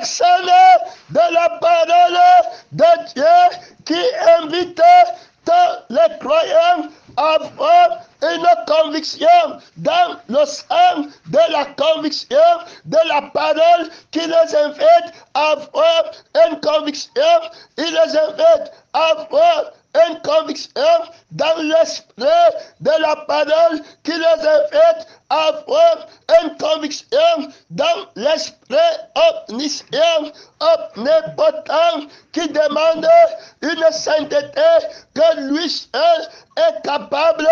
personne de la parole de Dieu qui invite tous les croyants à avoir une conviction dans le sang de la conviction de la parole, qui les invite à avoir une conviction, il les invite à avoir une conviction dans l'esprit de la parole, qui les invite à avoir une conviction dans l'esprit omniscient, omnipotent, qui demande une sainteté que lui seul est capable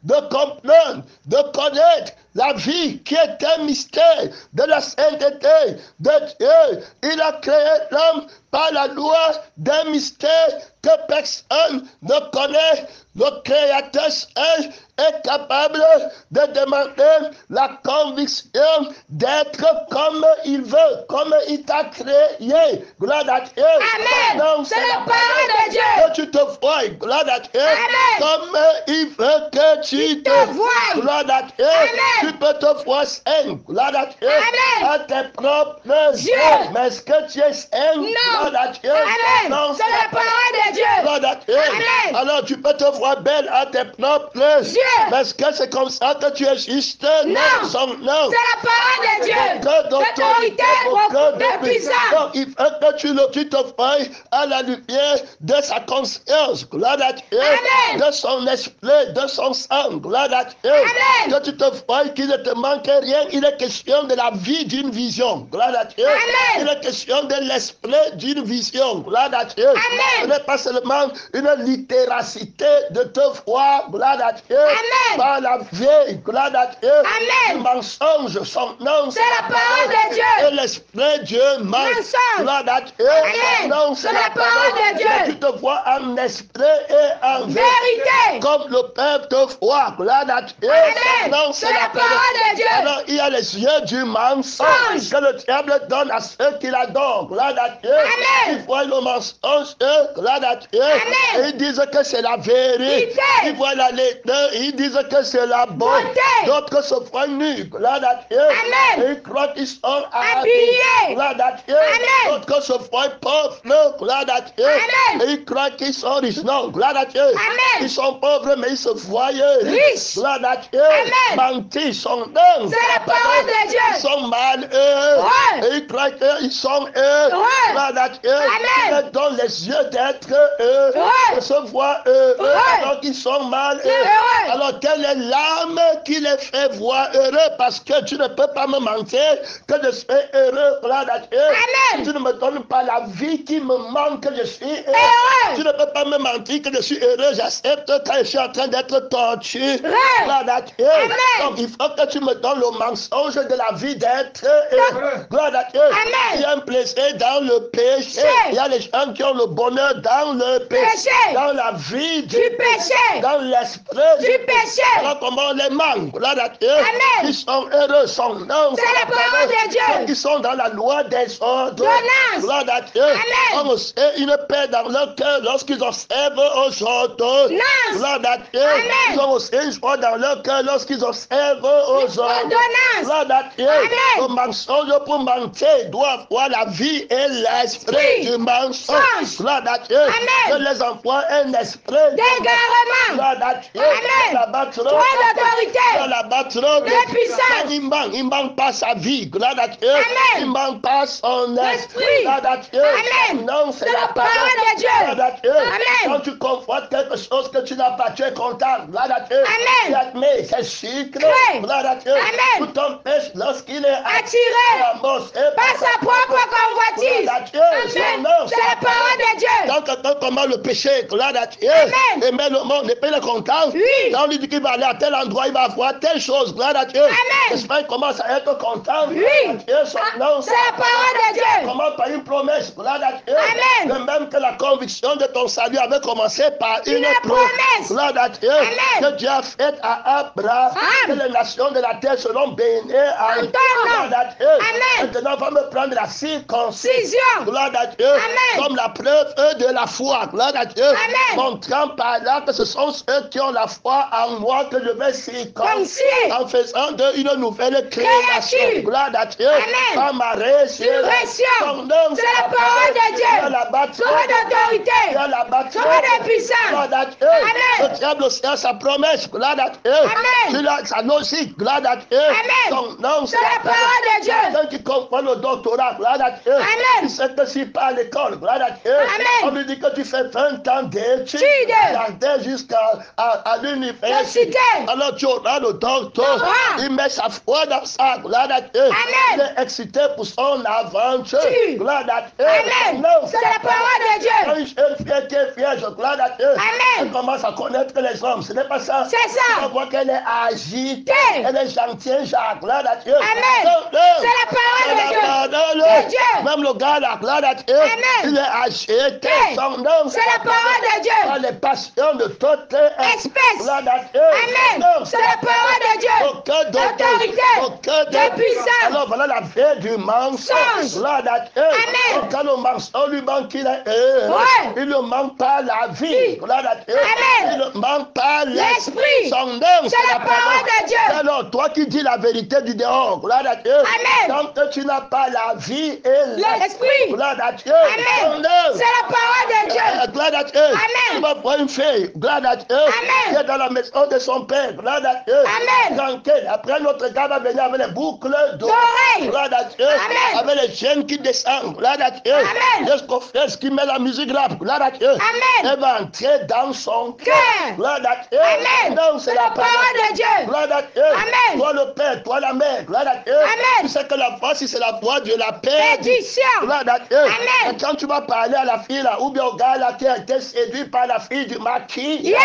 de comprendre, de connaître la vie qui est un mystère de la sainteté de Dieu. Il a créé l'homme par la loi d'un mystère que personne ne connaît. Le Créateur seul est capable de demander la conviction d'être comme il veut, comme il t'a créé. Gloire à Dieu. Amen. C'est la parole de Dieu. Que tu te vois, gloire à Dieu. Amen. Comme il veut que tu te vois, gloire à Dieu. Amen. Tu peux te voir saint, gloire à Dieu. Amen. À tes propres yeux. Mais est-ce que tu es saint? Non. Gloire à Dieu. Amen. Non, c'est la parole de Dieu. Gloire à Dieu. Amen. Alors tu peux te voir belle à tes propres yeux. Mais est-ce que c'est comme ça que tu es juste? Non. Non. C'est la parole de Dieu. Que d'autorité, beaucoup de puissance. Donc il faut que tu te vois à la lumière de sa conscience, gloire à Dieu, Amen. de son esprit, de son sang, gloire à Dieu. Amen. Que tu te vois qu'il ne te manque rien. Il est question de la vie d'une vision, gloire à Dieu. Amen. Il est question de l'esprit d'une vision, gloire à Dieu. Amen. Ce n'est pas seulement une littéracité de te voir, gloire à Dieu, Amen. par la vieille, gloire à Dieu. Amen. Le mensonge, son nom, C'est la parole de Dieu. et l'esprit Dieu Mensonge. gloire à Dieu. Amen. Non, C'est la parole de Dieu. Tu te vois en esprit et en Vérité. comme le Père te voit, gloire à Dieu. Amen. Non, C'est la parole de Dieu. Alors il y a les yeux du mensonge que le diable donne à ceux qui l'adorent, gloire à Dieu. Amen. Ils voient le mensonge, gloire à Dieu. Amen. Et ils disent que c'est la vérité. Ils voient la laideur, ils disent que c'est la bonté. D'autres se voient nus, gloire à Dieu. Amen. Et ils croient qu'ils sont Habillés. gloire à Dieu. Amen. D'autres se voient pauvres, gloire à Dieu. Amen. Et ils croient qu'ils sont riches. Non, gloire à Dieu. Amen. Ils sont pauvres, mais ils se voient riches. Gloire à Dieu. Amen. Mentis, sont dingues. C'est la parole de Dieu. Ils sont malheureux. Ouais. Et ils croient qu'ils sont heureux. Ouais. Gloire à Dieu. Amen. Ils leur donnent les yeux d'être heureux. Ouais. De se voir heureux. Ouais. Alors qu'ils sont malheureux. Ouais. Alors quelle est l'âme qui les fait voir heureux? Parce que tu ne peux pas me mentir que je suis heureux. Gloire à Dieu. Amen. Tu ne me donnes pas la vie qui me manque, que je suis heureux. Tu ne peux pas me mentir que je suis heureux. J'accepte quand je suis en train d'être torturé. Gloire à Dieu. Amen. Donc il faut que tu me donnes le mensonge de la vie d'être heureux. Gloire à Dieu. Amen. Il y a un plaisir dans le péché. Il y a les gens qui ont le bonheur dans le péché. Dans la vie Du péché. dans l'esprit Du péché. Alors comment on les manque? Gloire à Dieu. Amen. Ils sont heureux, son nom. C'est la parole de Dieu. Ceux qui sont dans la loi des ordres. Ordonnances. Gloire à Dieu. Amen. On sait une paix dans leur cœur lorsqu'ils observent aux ordres. Gloire à Dieu. Amen. Ils ont aussi une joie dans leur cœur lorsqu'ils observent aux ordres. Gloire à Dieu. Amen. Le mensonge pour mentir doit avoir la vie et l'esprit du mensonge. Gloire à Dieu. Amen. Que les envoie un esprit d'égarement. Gloire à Dieu. Amen. La battre. Toi l'autorité. La battre. De puissance. Il manque pas sa vie. Gloire à Dieu. Amen. Il manque pas son esprit. Gloire à Dieu. Amen. Non, c'est la parole de Dieu. Gloire à Dieu. Amen. Quand tu convoites quelque chose que tu n'as pas, tu es content. Gloire à Dieu. Amen. Tu admets, c'est sucre. Oui. Gloire à Dieu. Amen. Tout ton péché lorsqu'il est Attiré par sa propre convoitise. Gloire à Dieu. Amen. C'est la parole de Dieu. Donc, comment le péché, gloire à Dieu. Amen. Et même le monde, et puis il est content. Oui. Quand on lui dit qu'il va aller à tel endroit, il va voir telle chose, gloire à Dieu. Amen. J'espère qu'il commence à être content. Oui. Gloire à Dieu, son nom. C'est la parole de Dieu. Comment par une promesse, gloire à Dieu. Amen. De même que la conviction de ton salut avait commencé par une promesse. Gloire à Dieu. Amen. Que Dieu a fait à Abraham. Que les nations de la terre seront bénies à ton nom. Gloire à Dieu. Amen. Maintenant, on va me prendre la circoncision. Gloire à Dieu. Amen. Comme la preuve de la foi. Gloire à Dieu. Amen. Montrant par là que ce sont ceux qui ont la foi en moi que je vais signer Confié. En faisant d'eux une nouvelle création. Créature. Gloire à Dieu. Amen. Par ma résurrection. Résurrection. C'est la parole de Dieu. Parole d'autorité. Parole de puissance. Gloire à Dieu. Amen. Le diable aussi a sa promesse. Gloire à Dieu. Amen. Tu l'as sa logique. Gloire à Dieu. Amen. Son nom, C'est la parole de Dieu. Quelqu'un qui comprend le doctorat. Gloire à Dieu. Amen. Il sait que si pas à l'école. Gloire à Dieu. Amen. On lui dit que tu fais 20 ans d'études. Jusqu'à l'université. Alors tu auras le docteur. Il met sa foi dans ça. Gloire à Dieu. Amen. Il est excité pour son aventure. Gloire à Dieu. Amen. C'est la parole de Dieu. Quand une jeune fille qui est vierge, gloire à Dieu. Amen. Elle commence à connaître les hommes. Ce n'est pas ça. C'est ça. On voit qu'elle est agitée. Elle est gentille, Jacques. Gloire à Dieu. Amen. C'est la parole de Dieu. Même le gars là, gloire à Dieu. Amen. Il est agité. Son nom, c'est la parole de Dieu. Dans les passions de toutes espèces. Gloire à Dieu. Amen. C'est la parole de Dieu. Aucun d'autorité. Aucun de puissance. Alors voilà la vie du mensonge. Gloire à Dieu. Amen. Quand le mensonge lui manque, il ne manque pas la vie. Gloire à Dieu. Amen. Il ne manque pas l'esprit. Son nom, c'est la parole de Dieu. Alors toi qui dis la vérité du dehors, gloire à Dieu. Amen. Tant que tu n'as pas la vie et l'esprit. Gloire à Dieu. Amen. C'est la parole de Dieu. Gloire à Dieu. Amen. Tu vas voir une fille, gloire à Dieu. Amen. Qui est dans la maison de son père, gloire à Dieu. Amen. Tranquille. Après notre gars va venir avec les boucles d'oreilles. Gloire à Dieu. Amen. Avec les chaînes qui descendent, gloire à Dieu. Amen. Jusqu'au frère qui met la musique là, gloire à Dieu. Amen. Elle va entrer dans son cœur. Gloire à Dieu. Amen. Non, c'est la parole de Dieu. Gloire à Dieu. Amen. Toi le père, toi la mère, gloire à Dieu. Amen. Tu sais que la voix, si c'est la voix de la perdition. Gloire à Dieu. Amen. Et quand tu vas parler à la fille là, ou bien au gars là qui a été séduit par la fille du maquis. Yes.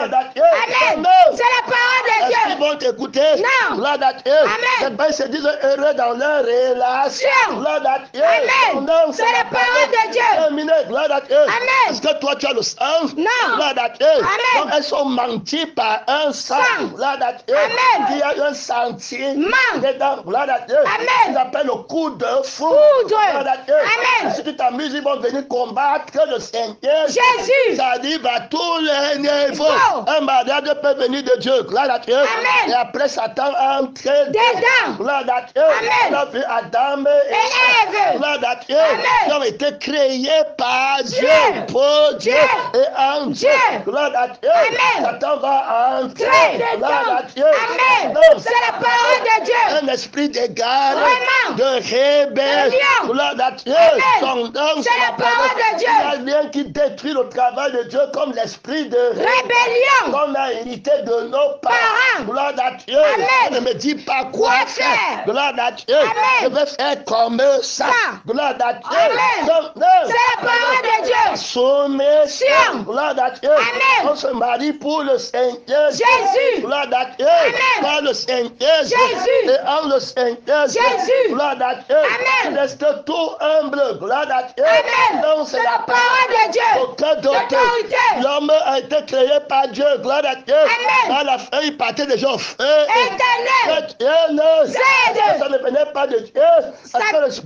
Amen. C'est la parole de Dieu. Est-ce qu'ils vont t'écouter? Non. Gloire à Dieu. Amen. Ils se disent heureux dans leur relation. Gloire à Dieu. Amen. C'est la parole de Dieu. Terminé. Gloire à Dieu. Amen. Est-ce que toi tu as le sang? Non. Gloire à Dieu. Amen. Donc elles sont menties par un sang. Gloire à Dieu. Amen. Il y a un sentiment dedans. Gloire à Dieu. Amen. Ils appellent le coup de foudre. Gloire à Dieu. Amen. Si tu t'amuses, ils vont venir combattre le Seigneur. Jésus. Ça arrive à tous les niveaux. Un mariage peut venir de Dieu. Gloire à Dieu. Amen. Et après Satan entre dedans. Gloire à Dieu. Amen. On a vu Adam et Ève. Gloire à Dieu. Amen. Ils ont été créés par Dieu. Pour Dieu. Et en Dieu. Gloire à Dieu. Amen. Satan va entrer. Gloire à Dieu. Amen. C'est la parole de Dieu. Un esprit d'égard. Vraiment. De rébellion. Gloire à Dieu. Amen. C'est la parole de Dieu. Il y a rien qui détruit le travail de Dieu comme l'esprit de rébellion qu'on a hérité de nos parents. Gloire à Dieu. Amen. Ne me dis pas quoi faire. Gloire à Dieu. Amen. Je vais faire comme ça. Gloire à Dieu. Amen. C'est la parole de Dieu. Soumission. Gloire à Dieu. Amen. On se marie pour le Seigneur. Jésus. Gloire à Dieu. Amen. Par le Seigneur. Jésus. Et en le Seigneur. Jésus. Gloire à Dieu. Amen. Reste tout humble. Gloire à Dieu. Amen. Donc c'est la parole de Dieu. Aucun d'autorité. L'homme a été créé par Dieu. Gloire à Dieu. Amen. À la fin, il partait déjà au feu. Éternel. Ça ne venait pas de Dieu.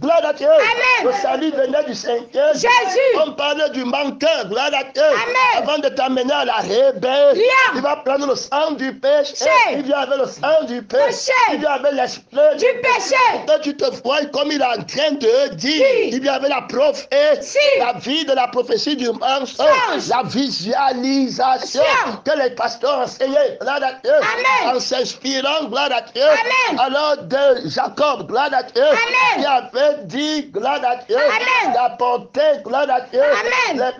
Gloire à Dieu. Amen. Le salut venait du Seigneur. Jésus. On parlait du menteur. Gloire à Dieu. Amen. Avant de t'amener à la rébellion, il va prendre le sang du péché. Il vient avec le sang du péché. Il vient avec l'esprit du péché. Que tu te vois comme il est en train de dire. Il vient avec la prophétie. La vie de la prophétie du mensonge. La visualisation que les pasteurs enseignaient. Gloire à Dieu. Amen. En s'inspirant, gloire à Dieu. Amen. Alors de Jacob, gloire à Dieu. Amen. Qui avait dit, gloire à Dieu. Amen. D'apporter, gloire à Dieu. Amen.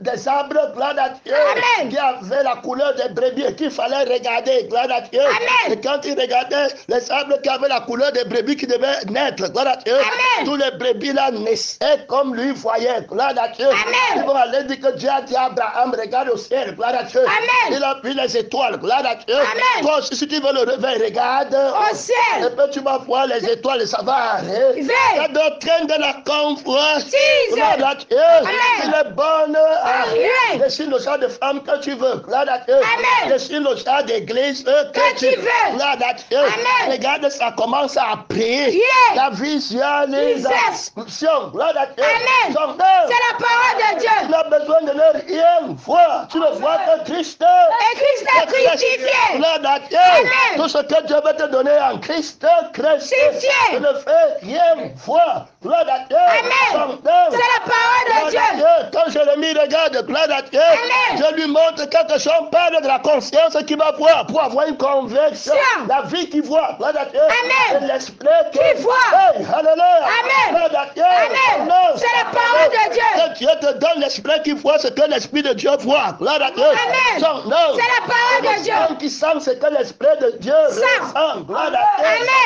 Des arbres, gloire à Dieu. Amen. Qui avaient la couleur des brebis et qu'il fallait regarder, gloire à Dieu. Amen. Et quand il regardait les arbres qui avaient la couleur des brebis qui devaient naître, gloire à Dieu. Amen. Tous les brebis là naissaient comme lui voyait, gloire à Dieu. Amen. Ils vont aller dire que Dieu a dit à Abraham, regarde au ciel, gloire à Dieu. Amen. Il a vu les étoiles, gloire à Dieu. Amen. Toi aussi, si tu veux le réveil, regarde au ciel. Et puis tu vas voir les étoiles et ça va arriver. La doctrine de la convoitise, gloire à Dieu. Amen. Il est bonne à rien. Dessine le genre de femme que tu veux, gloire à Dieu. Amen. Dessine le genre d'église que tu qui veut. Gloire à Dieu. Amen. Regarde, ça commence à prier. Yeah. La visualisation. Gloire à Dieu. Amen. Son œuvre. C'est la parole de Tu Dieu. n'as besoin de ne rien voir. Tu ne vois que Christ. Et Christ est crucifié. Gloire à Dieu. Amen. Tout ce que Dieu veut te donner en Christ, Crucifié. tu ne fais rien voir. Gloire à Dieu. Amen. Son œuvre. C'est la parole de Gloire à Dieu. Dieu. Quand Jérémie regarde, gloire à Dieu, Amen. je lui montre quelque chose, parle de la conscience qui va voir pour avoir une conviction. Tiens. La vie qui voit, gloire à Dieu. Amen. Et l'esprit Qui voit. Hey, alléluia. Amen. Gloire à Dieu. Amen. Non. C'est la parole de Dieu. Que Dieu te donne l'esprit qui voit ce que l'esprit de Dieu voit. Gloire à Dieu. Amen. Son nom. C'est la parole de Dieu. L'homme qui sent ce que l'esprit de Dieu ressent. Gloire à Dieu.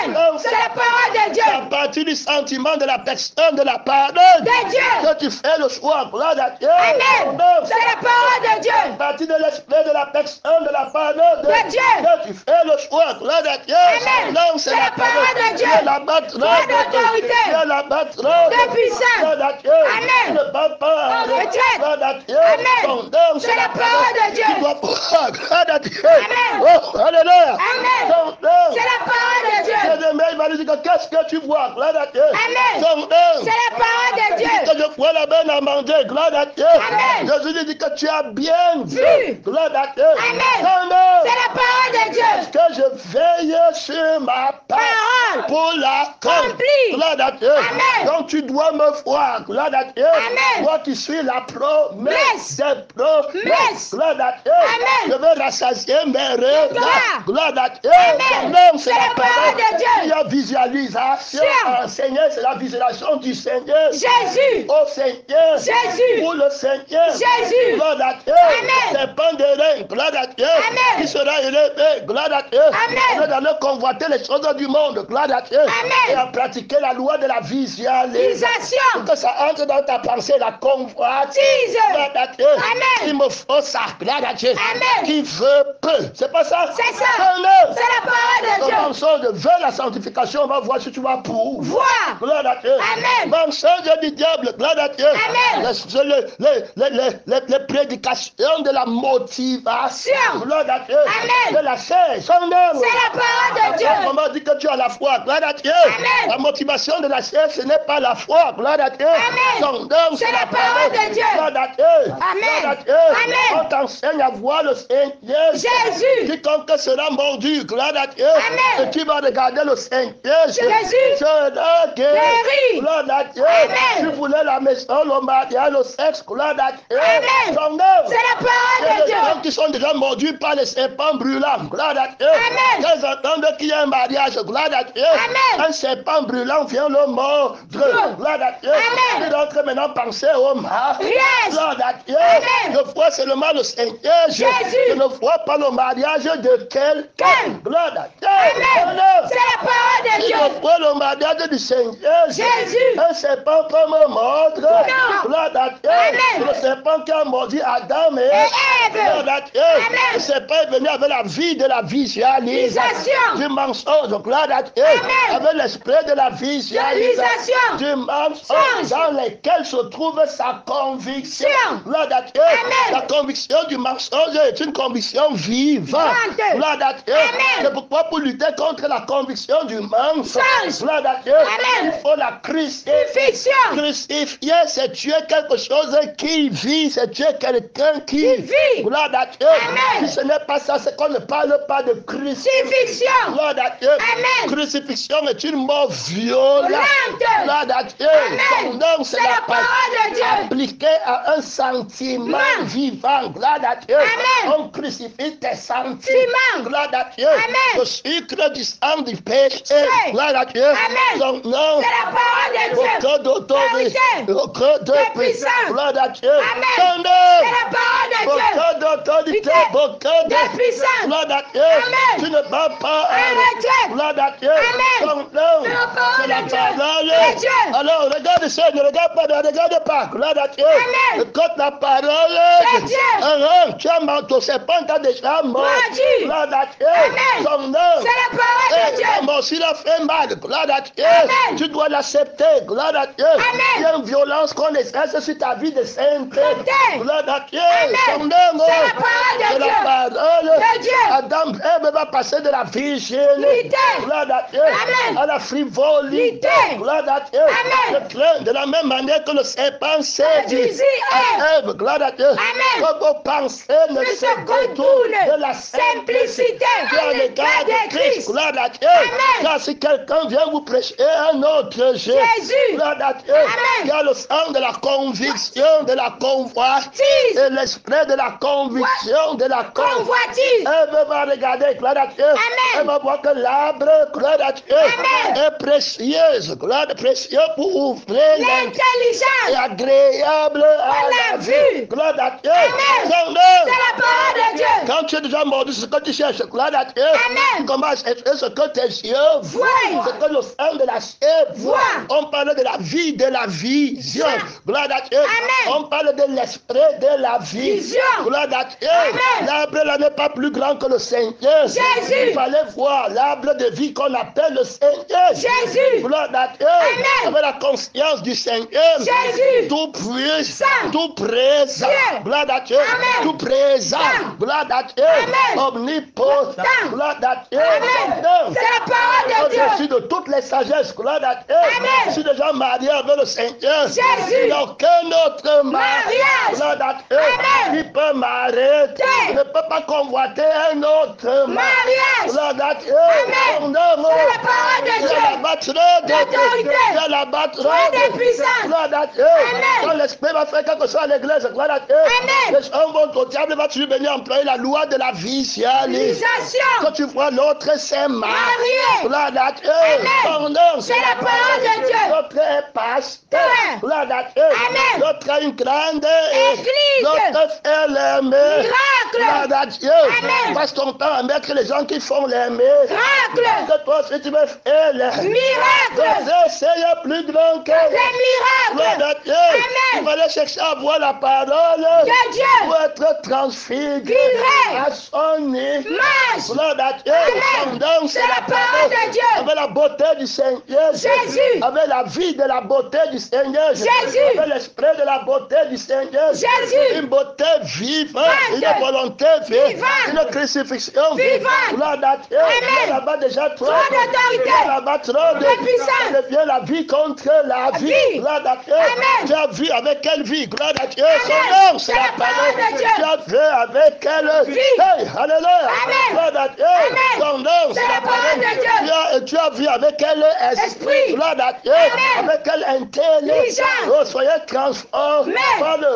Amen. Donc, C'est la parole de Dieu. c'est à partir du sentiment de la personne, de la parole De Dieu. que tu fais le soir. Gloire à Dieu. Amen. Donc, C'est la parole de à Dieu. partir de l'esprit de la personne, de la parole De Dieu. que tu fais le soir. Gloire à Dieu. Amen. Non, C'est la parole de Dieu. Dieu la battra. Foi d'autorité. Dieu la battra. De puissance. Gloire à Dieu. Amen. Tu ne peux pas. En retraite. Gloire à Dieu. Amen. Ton nom, C'est la parole de Dieu. Tu dois pouvoir. Gloire à Dieu. Amen. Oh, alléluia. Amen. Ton nom. C'est la parole de Dieu. Demain, il va lui dire que qu'est-ce que tu vois? Gloire à Dieu. Amen. Ton nom. C'est la parole de Dieu. Que je vois la bonne à manger. Gloire à Dieu. Amen. Jésus lui dit que tu as bien Vu. Gloire à Dieu. Amen. Ton nom. C'est la parole de Dieu. Que je veille sur ma Parole. pour la Accomplie. Gloire à Dieu. Amen. Donc tu dois me voir. Gloire à Dieu. Amen. Moi qui suis la promesse. Messe. Des promesses. Messe. Gloire à Dieu. Amen. Je veux rassasier mes rêves. Gloire. Gloire à Dieu. Amen. Ton nom, c'est C'est la la parole de Dieu. Il y a visualisation. Tiens. Seigneur, c'est la visualisation du Seigneur. Jésus. Au Seigneur. Jésus. Pour le Seigneur. Jésus. Gloire à Dieu. Amen. C'est pas de rein. Gloire à Dieu. Amen. Qui sera élevé. Gloire à Dieu. Amen. Nous allons convoiter les choses du monde. Gloire à Dieu. Amen. Et à pratiquer la loi de la visualisation. Visualisation. Que ça entre dans ta pensée, la convoitise. Gloire à Dieu. Amen. Il me faut ça. Gloire à Dieu. Amen. Qui veut peut. C'est pas ça? C'est ça. Amen. C'est la parole de Dieu. Commençons de vers la sanctification. On va voir si tu vas pour. Voir. Gloire à Dieu. Amen. Mensonge du diable. Gloire à Dieu. Amen. Les prédications de la motivation. Gloire à Dieu. Amen. De la chair. Son nom. C'est la parole de Dieu. Comment dit que tu as la foi. Gloire à Dieu. Amen. La motivation de la chair, ce n'est pas la foi. Gloire à Dieu. Amen. Son nom, C'est la parole de Dieu. Gloire à Dieu. Amen. Gloire à Dieu. Amen. On t'enseigne à voir le Seigneur. Jésus. Quiconque sera mordu. Gloire à Dieu. Amen. Et tu vas regarder le Seigneur. Jésus. Sera Guéri. Gloire à Dieu. Amen. Tu voulais la maison, le mariage, le sexe. Gloire à Dieu. Amen. Son nom. C'est la parole de Les Dieu. gens qui sont déjà mordus par les serpents brûlants. Gloire à Dieu. Amen. Ils entendent qu'il y a un mariage. Gloire à Dieu. Amen. Un serpent brûlant vient le mordre. Gloire à Dieu. Amen. Tu dois maintenant penser au mariage. Yes. Gloire à Dieu. Amen. Je vois seulement le Seigneur. Je ne vois pas le mariage de quelqu'un. Gloire à Dieu. Amen. Non. C'est la parole de Dieu. Je vois le mariage du Seigneur. Jésus. Un serpent comme un mordre. Non. Gloire à Dieu. Amen. Le serpent qui a mordu Adam et Ève. Gloire à Dieu. Amen. Le serpent est venu avec la vie de la visualisation. Du mensonge. Gloire à Dieu. Amen. Avec l'esprit de la visualisation. Visualisation. Du mensonge dans lequel se trouve sa conviction. Gloire à Dieu. Amen. La conviction du mensonge est une conviction vivante. Vivante. Gloire à Dieu. Amen. C'est pourquoi pour lutter contre la conviction du mensonge. Gloire à Dieu. Amen. Il faut la crucifixion. Fiction. Crucifier, c'est tuer quelque chose qui vit, c'est tuer quelqu'un qui vit. Gloire à Dieu. Amen. Si ce n'est pas ça, c'est qu'on ne parle pas de crucifixion. Fiction. Gloire à Dieu. Amen. Crucifixion est une mort violente. Violente. Gloire à Dieu. Amen. Son nom, c'est C'est la parole de Dieu. appliqué à un sentiment Amen. vivant. Gloire à Dieu. Amen. On crucifie tes sentiments. Sentiments. Gloire à Dieu. Amen. Le sucre du sang du péché. C'est. Gloire à Dieu. Amen. Son nom. C'est la parole de Dieu. Beaucoup d'autorité. Vérité. Beaucoup de De puissance. puissance. Gloire à Dieu. Amen. Son nom. C'est la parole de Dieu. Beaucoup d'autorité. Vérité. Beaucoup De puissance. Gloire à Dieu. Amen. Tu ne vas pas retraite. Gloire à Dieu. Amen. Son nom. C'est la parole C'est la de Dieu. parole De Dieu. Alors, regarde ça. Ne regarde pas. Ne regarde pas. Gloire à Dieu. Amen. Écoute la parole. De Dieu. Tu as mort. Ton serpent t'a déjà mort. Mordu. Gloire à Dieu. Amen. Son nom. C'est la parole de Dieu. Bon, s'il a fait mal, gloire à Dieu, Amen. tu dois l'accepter, gloire à Dieu. Amen. Il y a une violence qu'on exerce sur ta vie de sainteté, Sainteté. gloire à Dieu. Amen. C'est la parole de C'est Dieu. la parole De Dieu. Adam, Ève va passer de la virginité, gloire à Dieu, Amen. à la frivolité, gloire à Dieu. Amen. De la même manière que le serpent séduit Séduisit à Ève, gloire à Dieu. Amen. Que vos pensées ne Que se se détournent contourne de la simplicité à l'égard de Christ, gloire à Dieu. Amen. Car si quelqu'un vient vous prêcher un autre Jésus, Jésus. gloire à Dieu, Amen. car le sang de la conviction, de la convoitise, et l'esprit de la conviction, de la Convoitise. Elle va regarder, gloire à Dieu. Amen. Elle va voir que l'arbre, gloire à Dieu, Amen. est précieuse, gloire précieux pour ouvrir et L'intelligence. agréable à la vue. Gloire à Dieu. Amen. Son nom. C'est la parole de Dieu. Quand tu es déjà mordu, ce que tu cherches, gloire à Dieu. Amen. Tu commences à chercher ce que tes yeux voient, Voient. ce que le sang de la chair voit. Voit. On parle de la vie, de la vision. Gloire à Dieu. Amen. On parle de l'esprit de la vie. Vision. Gloire à Dieu. Amen. L'arbre là n'est pas plus grand que le Seigneur. Jésus. Il fallait voir l'arbre de vie qu'on appelle le Seigneur. Jésus. Gloire à Dieu. Amen. Avec la conscience du Seigneur. Jésus. Tout puissant. Saint. Tout présent. Dieu. Gloire à Dieu. Amen. Tout présent. Saint. Gloire à Dieu. Amen. Omnipotent. Saint. Gloire à Dieu. Amen. C'est la parole de Dieu. Au-dessus de toutes les sagesses. Gloire à Dieu. Amen. Je suis déjà marié avec le Seigneur. Jésus. Il n'y a aucun autre Mariage. Gloire à Dieu. Amen. Qui peut m'arrêter. Je ne peux pas convoiter un autre Mariage. Gloire à Dieu. Amen. Son nom. C'est la parole de Il y Dieu. a la batterie D'autorité. Il y a la batterie Sois de puissance. Gloire à Dieu. Amen. Quand l'Esprit va faire quelque chose à l'église, gloire à Dieu. Amen. Les hommes vont au diable, va toujours venir employer la loi de la visualisation. Quand tu vois l'autre s'est marié. Gloire à Dieu. Amen. Son nom, C'est la parole de Dieu. L'autre est pasteur. Amen. Gloire à Dieu. Amen. L'autre a une grande Église. L'autre fait les miracles. Miracle. Gloire à Dieu. Amen. Passe ton temps à mettre les gens qui font les miracles. Miracle. Que toi aussi tu veux faire les Miracle. C'est plus grand que Les Gloire miracles. à Dieu. Amen. Il fallait chercher à voir la parole De Dieu. pour être transfiguré Viré. à son image. Gloire à Dieu. Amen. Donc, C'est la parole de Dieu. Avec la beauté du Seigneur. Jésus. Avec la vie de la beauté du Seigneur. Jésus. Avec l'esprit de la beauté du Seigneur. Jésus. Une beauté vivante. Vivante. Une volonté vivante. Vivante. Une crucifixion Vivante. Gloire à Dieu. Amen. Il y a là-bas déjà trop. Trop d'autorité. Il y a là-bas trop De puissance. Ça devient la vie contre la vie. vie. Gloire à Dieu. Amen. Tu as vu avec quelle vie? Gloire à Dieu. Son Amen. nom, c'est C'est la la parole parole. de Dieu. Tu as vu avec quelle Vie. Hey, alléluia. Amen. Gloire à Dieu. Amen. Son nom, C'est la parole de Dieu. Tu as vu avec quel Esprit. Gloire à Dieu. Amen. Avec quelle intelligence. Intelligence. Oh, soyez transformés Mais, par le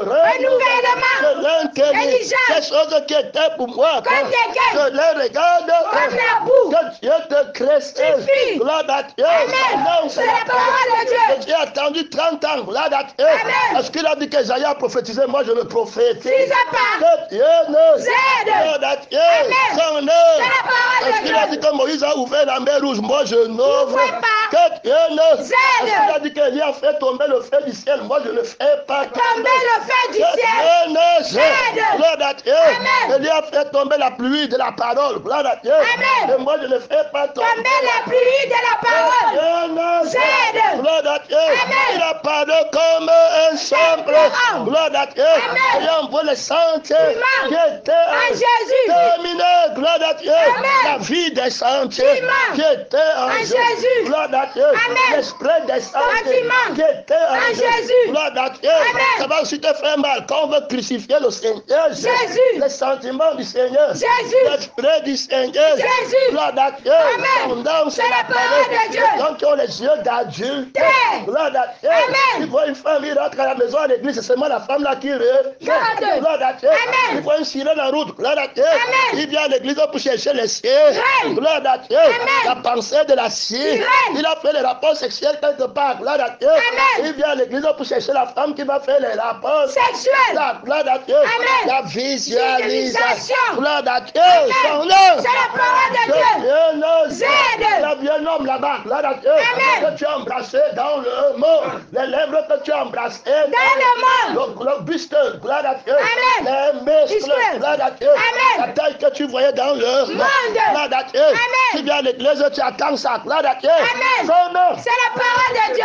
renouvellement de l'intelligence. intelligence. Ces choses qui étaient pour moi. Comme des guêpes. Je les regarde. Comme la boue. Que Dieu te crée. Suffit. Gloire à Dieu. Amen. Non, C'est la parole de Dieu. J'ai attendu 30 ans. Gloire à Dieu. Amen. Est-ce qu'il a dit qu'Esaïe a prophétisé? Moi, je le prophétise. Si ça part. Que Dieu nous Aide. Gloire à Dieu. Amen. Son nom. C'est la parole de Est-ce qu'il a Dieu. dit que Moïse a ouvert la mer rouge? Moi, je n'ouvre N'ouvre pas. Que Dieu nous Aide. Est-ce qu'il a dit qu'Élie a fait tomber le feu du ciel? Moi, je ne le fais pas. Tomber le feu du Que ciel. Dieu nous Aide. Gloire à Dieu. Amen. Élie a fait tomber la pluie de la parole. Gloire à Dieu. Amen. Et moi, je ne fais pas tomber. Tomber la pluie de la parole. Dieu nous Aide. Gloire à Dieu. Amen. Il a parlé comme un simple. homme. Gloire à Dieu. Amen. Et on voit le sang qui Humain. était En Jésus. terminé. Gloire à Dieu. Amen. La vie des sentiers Humain. qui était en En Jésus. Gloire à Dieu. Amen. L'esprit des sentiers Sentiment. qui était en En Jésus. Gloire à Dieu. Amen. Ça va aussi te faire mal quand on veut crucifier le Seigneur. Jésus. Les sentiments du Seigneur. Jésus. L'esprit du Seigneur. Jésus. Gloire à Dieu. Amen. Son nom, C'est la parole de Dieu. Les gens qui ont les yeux d'adulte. Terre. Gloire à Dieu. Amen. Il voit une femme, il rentre à la maison à l'église, c'est seulement la femme là qui regarde. Regarde. Gloire à Dieu. Amen. Il voit une sirène en route. Gloire à Dieu. Amen. Il vient à l'église pour chercher les cieux. Sirène. Gloire à Dieu. Amen. La pensée de la sirène. Sirène. Il a fait les rapports sexuels quelque part. Gloire à Dieu. Amen. Il vient à l'église pour chercher la femme qui va faire les rapports Sexuel. Gloire à Dieu. Amen. La visualisation. Visualisation. Gloire à Dieu. Amen. Son nom. C'est la parole de Dieu. Que Dieu nous Aide. La bien non, forme là-bas, gloire à Dieu, que tu as embrassé dans le monde, les lèvres que tu as embrassées dans le monde, le buste, gloire à Dieu, les muscles, gloire à Dieu, la taille que tu voyais dans le monde, gloire à Dieu, tu viens à l'église, tu attends ça, gloire à Dieu, c'est la parole de Dieu.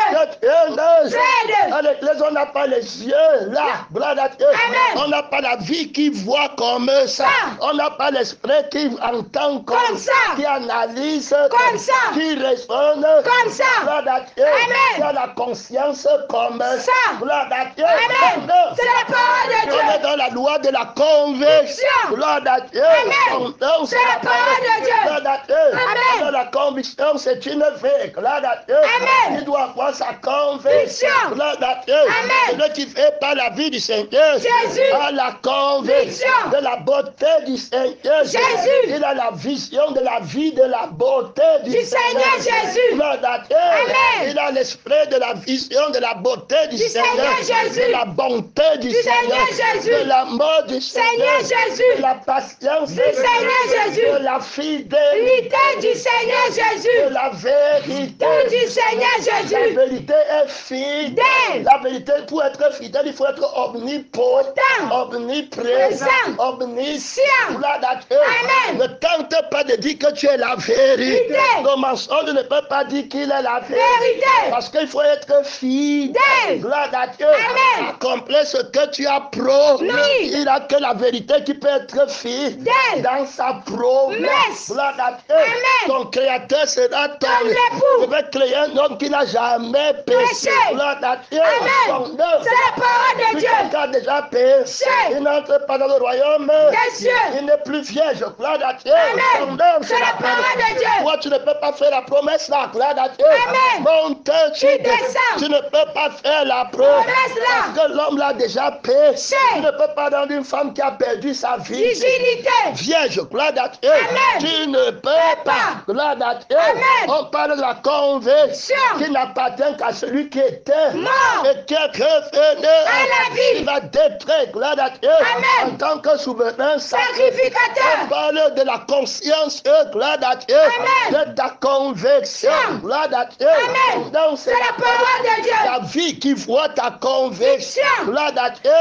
à l'église, on n'a pas les yeux là, gloire à Dieu, on n'a pas la vie qui voit comme ça, on n'a pas l'esprit qui entend comme ça, qui analyse comme ça, qui raisonne comme ça, gloire à Dieu, qui a la conscience comme ça, gloire à Dieu, c'est la parole de Dieu. on est dans la loi de la conviction, gloire à Dieu, c'est la parole de Dieu, gloire à Dieu, dans la conviction c'est une vie, gloire à Dieu, il doit avoir sa conviction, gloire à Dieu, celui qui fait par la vie du Seigneur, a la conviction de la beauté du Seigneur, Jésus, il a la vision de la vie, de la beauté du Seigneur Jésus, gloire à Dieu, il a l'esprit de la vision de la beauté du Seigneur Jésus, de la bonté du Seigneur Jésus, de l'amour du Seigneur Jésus, de la patience du Seigneur Jésus, de la fidélité du Seigneur Jésus, de la vérité du Seigneur Jésus. La vérité est fidèle. La vérité, pour être fidèle, il faut être omnipotent, omniprésent, omniscient. Gloire à Dieu. Ne tente pas de dire que tu es la vérité. Le mensonge ne peut pas dire qu'il est la vérité. Parce qu'il faut être fidèle. Gloire à Dieu. Accomplir ce que tu as promis. Il n'a que la vérité qui peut être fidèle dans sa promesse. Gloire à Dieu. Ton créateur sera ton époux. Je vais créer un homme qui n'a jamais péché. Gloire à Dieu. C'est la parole de Dieu. Qui a déjà péché. Il n'entre pas dans le royaume des cieux. Il n'est plus vierge. Gloire à Dieu. C'est la parole de Dieu. Toi, tu ne peux pas faire la promesse là. Gloire à Dieu. Monte, tu descends. Tu ne peux pas faire la promesse là. Parce que l'homme l'a déjà péché. Tu ne peux pas rendre une femme qui a perdu sa virginité vierge. Gloire à Dieu. Tu ne peux pas. Gloire à Dieu. On parle de la conviction qui n'appartient qu'à celui qui était mort et qui est revenu à la vie. Il va détruire, gloire à Dieu, en tant que souverain sacrificateur. On parle de la conscience, gloire à Dieu, de ta conviction, gloire à Dieu. Donc c'est la parole de Dieu. La vie qui voit ta conviction, gloire à Dieu.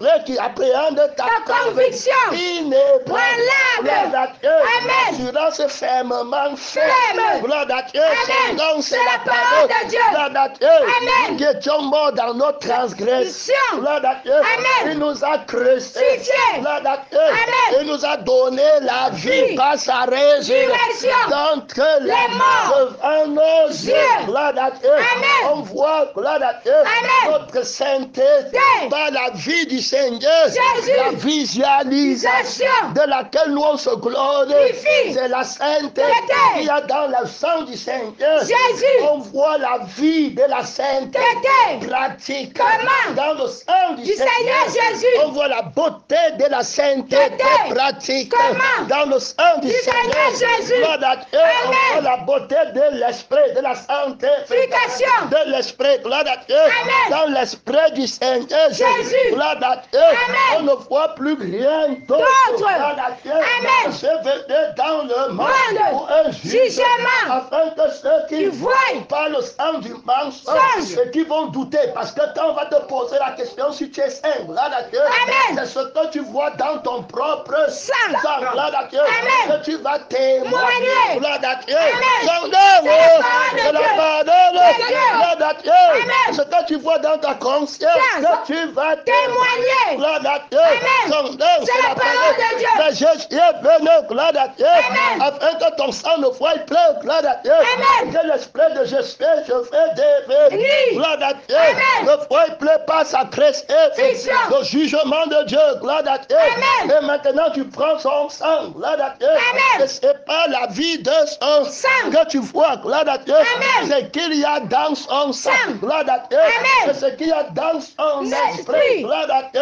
L'esprit qui appréhende ta conviction. Inébranlable, gloire à Dieu. L'assurance fermement ferme, gloire à Dieu. Donc c'est la parole de Dieu. Gloire à Dieu. Nous qui étions morts dans notre transgression, gloire à Dieu. Il nous a crucifiés, gloire à Dieu. Il nous a donné la vie par sa résurrection d'entre les morts devant nos yeux, gloire à Dieu. On voit, gloire à Dieu, notre sainteté par la vie du Seigneur, la visualisation de laquelle nous on se glorifie. C'est la sainteté qu'il y a dans le sang du Seigneur. On voit la vie de la sainteté pratique dans le sang du Seigneur Jésus. On voit la beauté de la sainteté pratique dans le sang du Seigneur Jésus. Gloire à Dieu. On voit la beauté de l'esprit, de la sanctification de l'esprit. Gloire à Dieu. Dans l'esprit du Seigneur Jésus. Gloire à Dieu. On ne voit plus rien d'autre. Gloire à Dieu. Je venais dans le monde pour un jugement, afin que ceux qui voient par le sang du mensonge et qui vont douter, parce que quand on va te poser la question si tu es saint, gloire à Dieu, c'est ce que tu vois dans ton propre sang, gloire à Dieu, que tu vas témoigner, gloire à Dieu, de la parole, gloire à Dieu, ce que tu vois dans ta conscience, que tu vas témoigner, gloire à Dieu, c'est la parole de Dieu. Mais Jésus est venu, gloire à Dieu, afin que ton sang ne voie plus, gloire à Dieu, que l'esprit de Jésus, je fais des gloire à Dieu, ne voie plus pas sa crucifixion, le jugement de Dieu, gloire à Dieu, et maintenant tu prends son sang, gloire à Dieu, et c'est pas la vie de son sang que tu vois, gloire à Dieu, c'est qu'il y a dans son sang, gloire à Dieu, c'est ce qu'il y a dans son esprit, gloire à Dieu,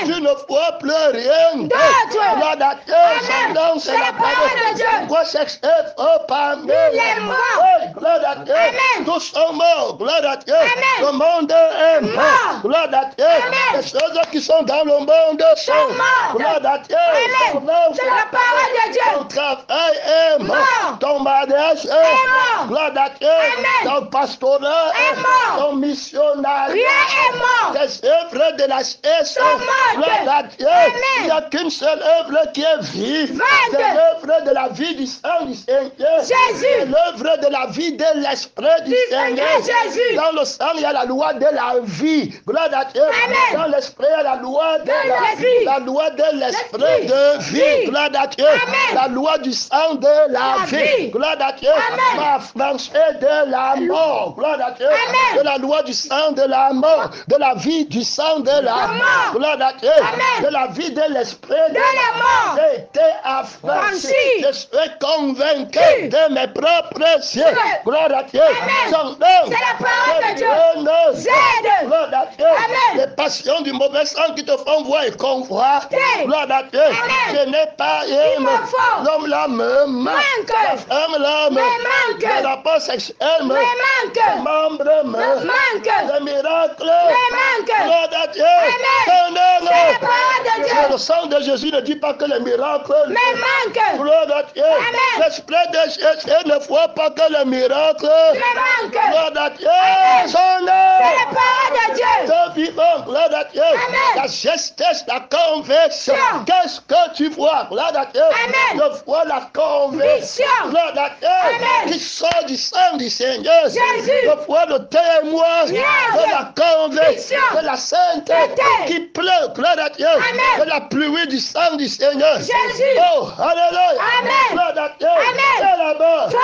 tu ne vois plus rien d'autre, gloire à Dieu, son nom c'est la parole de Dieu, pourquoi chercher parmi les morts, gloire à Dieu, tous sont morts, gloire à Dieu, le monde est mort, gloire à Dieu, les choses qui sont dans le monde sont morts, gloire à Dieu, son nom c'est la parole de Dieu, ton travail est mort, mort. Ton mariage est mort. Gloire à Dieu. Amen. Ton pastorat est mort. Ton missionnaire Rien est mort. tes œuvres de la chair sont mortes. Gloire à Dieu. Amen. Il n'y a qu'une seule œuvre qui est vive. Vaincre. C'est l'œuvre de la vie du sang du Seigneur. Jésus. C'est l'œuvre de la vie de l'esprit du Seigneur. Jésus. Dans le sang, il y a la loi de la vie. Gloire à Dieu. Amen. Dans l'esprit, il y a la loi de la vie. La loi de l'esprit de vie. Gloire à Dieu. Amen. La loi du sang de la vie. Gloire à Dieu. Amen. Ma franchise de la mort. Gloire à Dieu. Amen. De la loi du sang de la mort. De la vie du sang de la mort. Gloire à Dieu. Amen. De la vie de l'esprit de la mort. J'ai été affranchi. Je suis convaincu de mes propres yeux. Gloire à Dieu. Son C'est la parole de Dieu. Zède. Gloire à Dieu. Amen. Les passions du mauvais sang qui te font voir et convoir. Gloire à Dieu. Amen. Je n'ai pas aimé. L'homme là me manque. La femme là me manque. Le rapport sexuel me manque. Les membres me manque. Le miracle me manque. Gloire à Dieu. Amen. C'est la parole de Dieu. Le sang de Jésus ne dit pas que le miracle me manque. Gloire à Dieu. Amen. L'esprit de Jésus ne voit pas que le miracle me manque. Gloire à Dieu. Amen. Son C'est la parole de Dieu. Dieu vivant. Gloire à Dieu. Amen. La justesse, la conviction. Qu'est-ce que tu vois? Gloire à Dieu. Amen. Je vois la conviction. Gloire à Dieu. Amen. Qui sort du sang du Seigneur. Jésus. Je vois le témoin de la conviction de la sainteté qui pleure. Gloire à Dieu. Amen. De la pluie du sang du Seigneur. Jésus. Oh, alléluia. Amen. Gloire à Dieu. Amen. C'est là-bas. Toi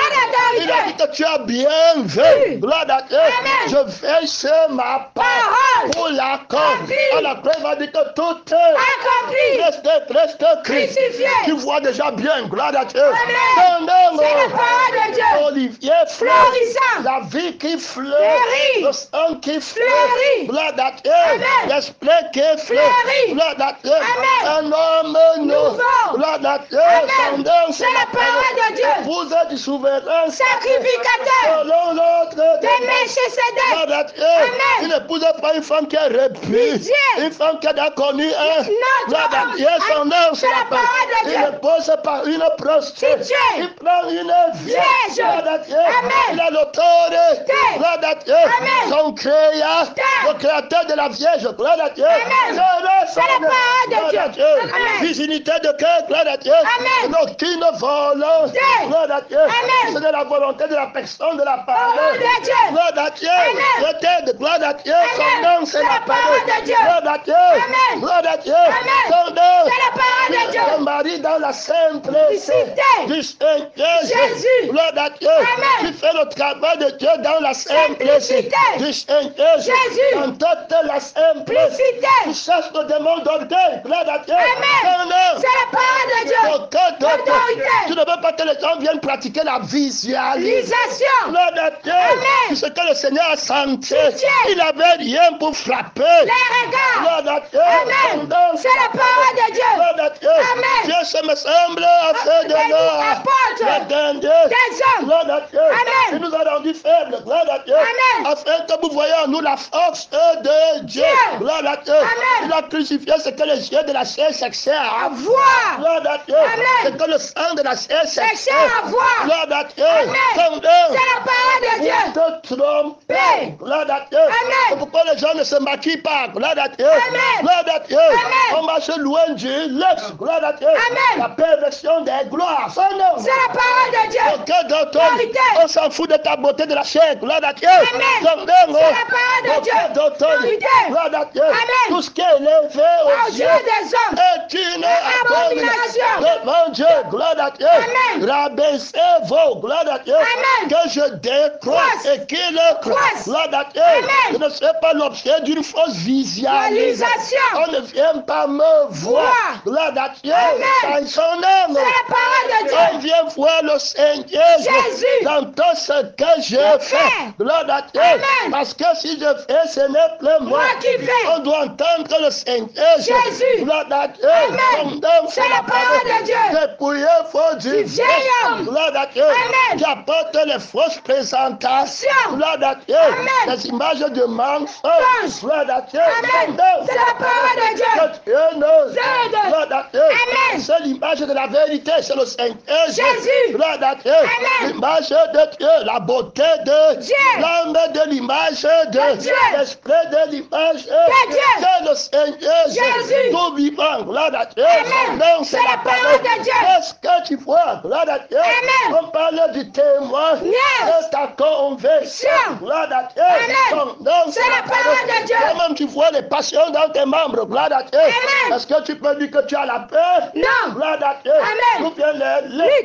Il a dit l'autorité. que tu as bien vu. Gloire à Dieu. Amen. Je veille sur ma Parole. pour l'accord. Accompli. À la preuve, va dire que tout Accompli. reste Christ. Crucifié. Tu vois déjà bien. Gloire à Dieu. Amen. Ton nom, C'est la parole de Dieu. Olivier Florissant. la vie qui fleurit, Fleurit. le sang qui fleurit, Fleurit. gloire à Dieu, Amen. l'esprit qui Fleurit. fleurit, gloire à Dieu, Amen. un homme Nouveau. gloire à Dieu, Amen. son nom C'est la parole de Dieu. épouse du souverain, Sacrificateur. selon l'autre De Melchisedec. gloire à Dieu, Amen. il n'épouse pas une femme qui est répue, Dieu. une femme qui a déjà connu un, Notre gloire à homme. Dieu, son nom, C'est la parole de il Dieu. n'épouse pas une prostituée, Dieu. il prend une vierge, Vierge. gloire à Dieu, Amen. il a l'autorité, gloire à Dieu, Amen. son créateur, le créateur de la Vierge, gloire à Dieu, Amen. C'est la parole de Dieu. Amen. Virginité de cœur, gloire à Dieu, Amen. aucune volonté, gloire à Dieu, Amen. c'est de la volonté de la personne de la parole, Parole de Dieu. gloire à Dieu, Amen. le gloire à Dieu, son Amen. nom c'est C'est la la parole, parole de Dieu. gloire à Dieu, Amen. gloire à Dieu, Amen. son nom, C'est la parole de Dieu. le mari dans la simplicité du Seigneur, Jésus. gloire à Dieu, Amen. qui fait le travail de Dieu dans la simplicité du Seigneur, Jésus. dans toute la simplicité, tu cherches le démon d'orgueil, gloire à Dieu, Amen. son nom, C'est la parole de Dieu. L'autorité. tu ne veux pas que les gens viennent pratiquer la visualisation. L'utilisation. Gloire à Dieu. Amen. Tout ce que le Seigneur a senti, Dieu. il n'avait rien pour frapper. Les regards. Gloire à Dieu. Amen. Donc, C'est la parole de Dieu. gloire à Dieu. Amen. Dieu, ce me semble, a fait de nous apôtres. les dindés. Des hommes. Gloire à Dieu. Amen. Il nous a rendus faibles. Gloire à Dieu. Amen. Afin que vous voyez en nous la force de Dieu. Dieu. Gloire à Dieu. Amen. Il a crucifié ce que les yeux de la chair sexuelle À voir. Gloire à Dieu. Amen. C'est que le sang de la chair Sexuelle à voir. gloire à Dieu. Amen. Son nom. C'est la parole de Dieu. Te tromper. Amen. Gloire à Dieu. Amen. C'est pourquoi les gens ne se maquillent pas. Gloire à Dieu. Amen. Gloire à Dieu. Amen. On marche loin du luxe. Gloire à Dieu. Amen. La perversion des gloires. Son nom. C'est la parole de Dieu. Aucun d'entre Vérité. eux, on s'en fout de ta beauté de la chair. Gloire à Dieu. Amen. Son nom. C'est la parole de Dieu. Aucun d'entre eux. Vérité. Gloire à Dieu. Amen. Tout ce qui est élevé Aux aux yeux yeux des hommes. est une Abomination. devant Dieu. Gloire à Dieu. Amen. Rabaissez-vous. Gloire à Dieu. Amen. Que je décroisse et qu'il croisse. Gloire à Dieu. Amen. Je ne serai pas l'objet d'une fausse visualisation. On ne vient pas me voir. Gloire à Dieu. Amen. Dans son nom. C'est la parole de On Dieu. vient voir le Seigneur Jésus. dans tout ce que je fais. Gloire à Dieu. Amen. Parce que si je fais, ce n'est plus moi. Moi qui fais. On doit entendre le Seigneur. Jésus. Gloire à Dieu. Amen. Son nom, C'est la parole de Dieu. Dépouillé faut du vieil homme. Gloire à Dieu. Amen. Qui apporte les fausses présentations. Gloire à Dieu. Amen. Les images de mensonges. Gloire à Dieu. Amen. Son nom, C'est la parole de Dieu. que Dieu nous Dieu. gloire à Dieu. Amen. C'est l'image de la vérité. C'est le Seigneur. Jésus. Gloire à Dieu. Amen. l'image de Dieu, la beauté de Dieu, l'âme de l'image de Dieu, l'esprit de l'image de Dieu, que le Seigneur Jésus, tout vivant, gloire à Dieu. Amen. Donc C'est la parole de Dieu. Qu'est-ce que tu vois, gloire à Dieu. Amen. On parle du témoin Yes. de ta conversion, gloire à Dieu. Amen. Donc C'est la parole de Dieu. Toi-même tu vois les passions dans tes membres, gloire à Dieu. Amen. Est-ce que tu peux dire que tu as la peur? Non. Gloire à Dieu. Amen. D'où viennent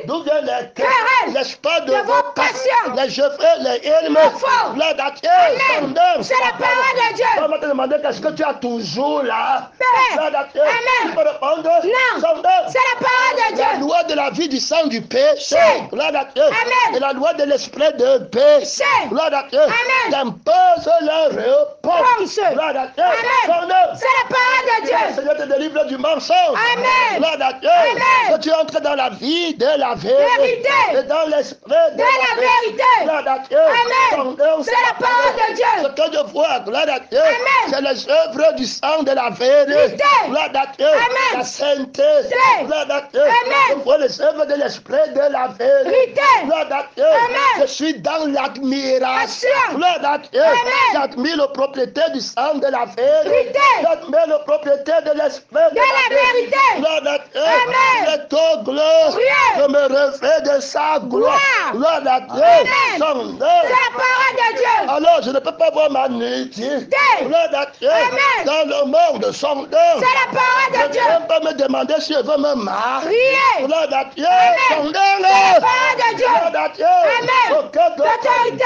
d'où viennent les Querelles n'est-ce pas de vos passions, les jeux, les ilmes, faux. gloire à Dieu. Amen. C'est la parole de Dieu. On va te demander qu'est-ce que tu as toujours là. Père. Gloire à Dieu. Amen. Tu peux répondre. Non. C'est la parole de La Dieu. loi de la vie du sang du péché. Gloire à Dieu. Amen. Et la loi de l'esprit de péché. Gloire à Dieu. Amen. T'impose le repos. Pense. Gloire à Dieu. Amen. C'est la parole de Le Dieu. Seigneur te délivre du mensonge. Amen. Gloire à Dieu. Amen. Que tu entres dans la vie de la vérité. Et dans l'esprit de la vérité. Gloire à Dieu. Amen. C'est la parole de Dieu. Ce que je vois, gloire à Dieu, Amen. c'est les œuvres du sang de la vérité. Gloire à Dieu. Amen. La sainteté. Gloire à Dieu. Amen. Je vois les œuvres de l'esprit de la vérité. Gloire à Dieu. Amen. Je suis dans l'admiration. Action. Gloire à Dieu. Amen. J'admire la propriété du sang de la vérité. Vérité. J'admire la propriété de l'esprit de la vérité. Gloire à Dieu. Amen. C'est ton gloire. Rien. Je me refais de sa gloire. Gloire. Gloire à Dieu. Amen. Son C'est la parole de Dieu. alors, je ne peux pas voir ma nudité. Gloire à Dieu. Amen. Dans le monde, son nom. C'est la parole Je de ne Dieu. peux même pas me demander si je veux me marier. Rien. Gloire à Dieu. Amen. Son nom. C'est la parole de Dieu. Gloire à Dieu. Amen. Aucun D'autorité.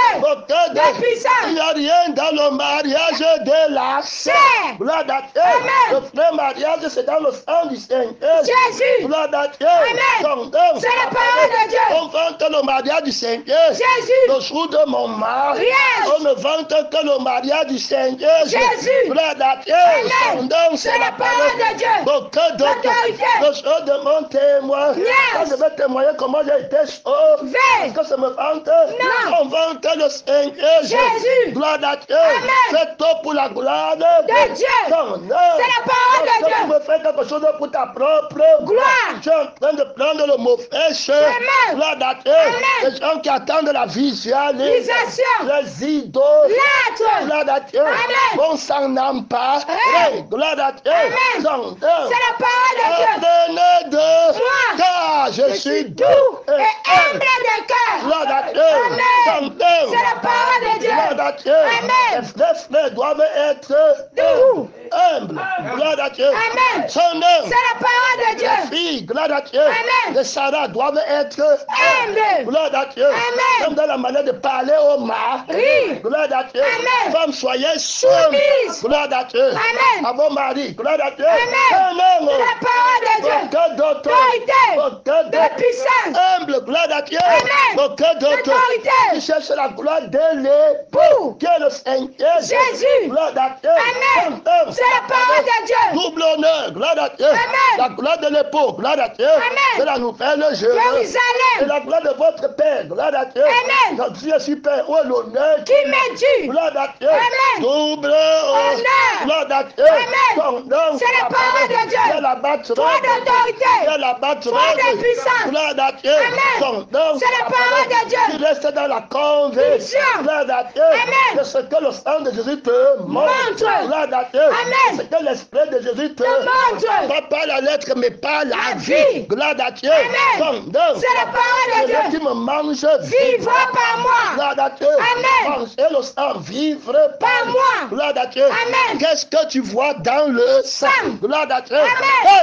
De puissance. Il n'y a rien dans le mariage de la chair. Gloire à Dieu. Amen. Le vrai mariage, c'est dans le sang du Seigneur. Jésus. Gloire à Dieu. Amen. Son nom. C'est la parole de Dieu. On vante le mariage du Seigneur. Jésus. Le jour de mon mariage. Yes. On ne vante que le mariage du Seigneur. Jésus. Gloire à Dieu. Amen. Son nom, C'est la parole de Dieu. Aucun d'autre. L'autorité. Le jour de mon témoin. Yes. Quand je vais témoigner comment j'ai été sauvé. Est-ce que ça me vante? Non. On vante le Seigneur. Jésus. Gloire à Dieu. Amen. C'est tout pour la gloire de Dieu. Son nom. C'est la parole de Lorsque Dieu. tu me fais quelque chose pour ta propre Gloire. tu es en train de prendre le mauvais chemin. Amen. Gloire à Dieu. Amen. Les gens qui attendent la visualisation. Visation. Les idoles. L'être. Gloire à Dieu. Amen. On s'en empare. Amen. Gloire à Dieu. Amen. Son nom. C'est la parole de Dieu. Apprenez de Moi, car je suis doux et humble de cœur. Gloire à Dieu. Amen. Son nom. C'est la parole de Dieu. Gloire à Dieu. Amen. Les frères doivent être Doux. humbles. Gloire à Dieu. Amen. Son nom. C'est la parole de Dieu. Les filles, gloire à Dieu. Amen. Les Sarah doivent être Humble. gloire à Dieu. Amen. Comme dans la manière de parler au mari. Oui. Gloire à Dieu. Amen. Femmes, soyez Soumises. gloire à Dieu. Amen. À vos maris. Gloire à Dieu. Amen. Amen. C'est la parole de Dieu. Aucun d'autre. Autorité. Aucun De d'autre. puissance. Humble, gloire à Dieu. Amen. Aucun d'autre. Autorité. Qui cherche la gloire de l'époux. Qui est le Seigneur. Jésus. Gloire à Dieu. Amen. C'est la parole de Dieu. Double honneur, gloire à Dieu. Amen. La gloire de l'époux, gloire à Dieu. Amen. C'est la nouvelle Jérusalem. Et Jérusalem. la gloire de votre Père, gloire à Dieu. Amen. Quand Dieu est super, où est l'honneur Qui m'est dû. gloire à Dieu. Amen. Double Honneur. gloire à Dieu. Amen. Son nom, C'est la parole de Dieu. Il y a la batterie. Toi d'autorité. Il y a la batterie. Toi de puissance. Gloire à Dieu. Amen. Son nom, C'est la parole de Dieu. Tu restes dans la conviction. Vision. Gloire à Dieu. Amen. De ce que le sang de Jésus te montre. Montre. Gloire à Dieu. Amen. Ce que l'esprit de Jésus te montre. Pas par la lettre, mais par la vie. vie. Gloire à Dieu. Amen. Son nom. C'est la parole de Dieu. Celui qui me mange Vivre par moi. Gloire à Dieu. Amen. Manger le sang, vivre Par moi. Gloire à Dieu. Amen. Qu'est-ce que tu vois dans le sang? Gloire à Dieu. Amen.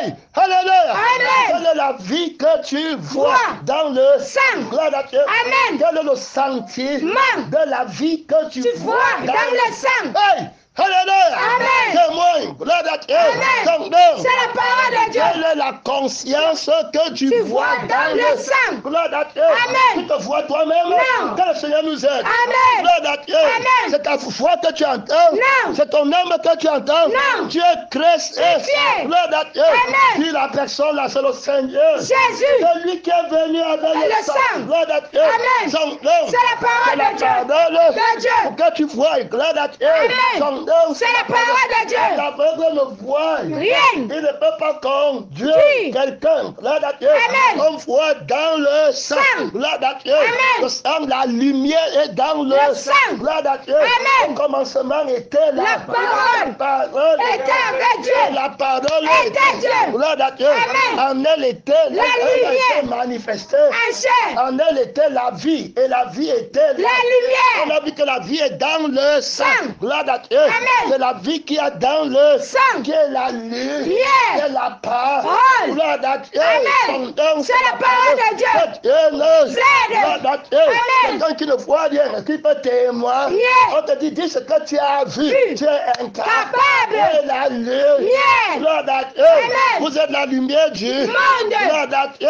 Hey, alléluia. Amen. Quelle est la vie que tu vois Vois. dans le Sang. Gloire à Dieu. Amen. Quel est le sentiment de la vie que tu Tu vois dans le sang. Hey, alléluia. Amen. Témoin. Gloire à Dieu. Amen. Son nom. C'est la parole de Dieu. Quelle est la conscience que tu vois dans le sang? Gloire à Dieu. Amen. Tu te vois toi-même? Non. Que le Seigneur nous aide. Amen. Gloire à Dieu. Amen. C'est ta foi que tu entends. Non. C'est ton âme que tu entends. Non. Tu es Christ. Crucifié. Gloire à Dieu. Amen. Puis la personne là, c'est le Seigneur. Jésus. C'est lui qui est venu avec Le sang. Gloire à Dieu. Amen. Son nom. C'est la parole de Dieu. De Dieu. Pour que tu vois. Gloire à Dieu. Amen. Son nom. C'est la parole de Dieu. L'aveugle ne voit Rien. Il ne peut pas conduire Oui. quelqu'un. Gloire à Dieu. Amen. On voit dans le sang. Sang. Gloire à Dieu. Amen. le sang, la lumière est dans le sang. Gloire à Dieu. Amen. Au commencement était là. La parole était avec Dieu. La parole était Dieu. Gloire à Dieu. Amen. En elle était la lumière manifestée. En chair. En elle était la vie. Et la vie était La lumière. On a vu que la vie est dans le sang. Gloire à Dieu. Amen. C'est la vie qui est dans le sang. Qui est la lumière. Lumière. Qui est la parole. Gloire à Dieu. Amen. C'est la parole de Dieu. Gloire à Dieu. Quelqu'un qui ne voit rien, qui peut témoigner. On te dit ce que tu as vu. Tu es incapable. Et la lumière. Gloire à Dieu. Vous êtes la lumière du monde. Gloire à Dieu.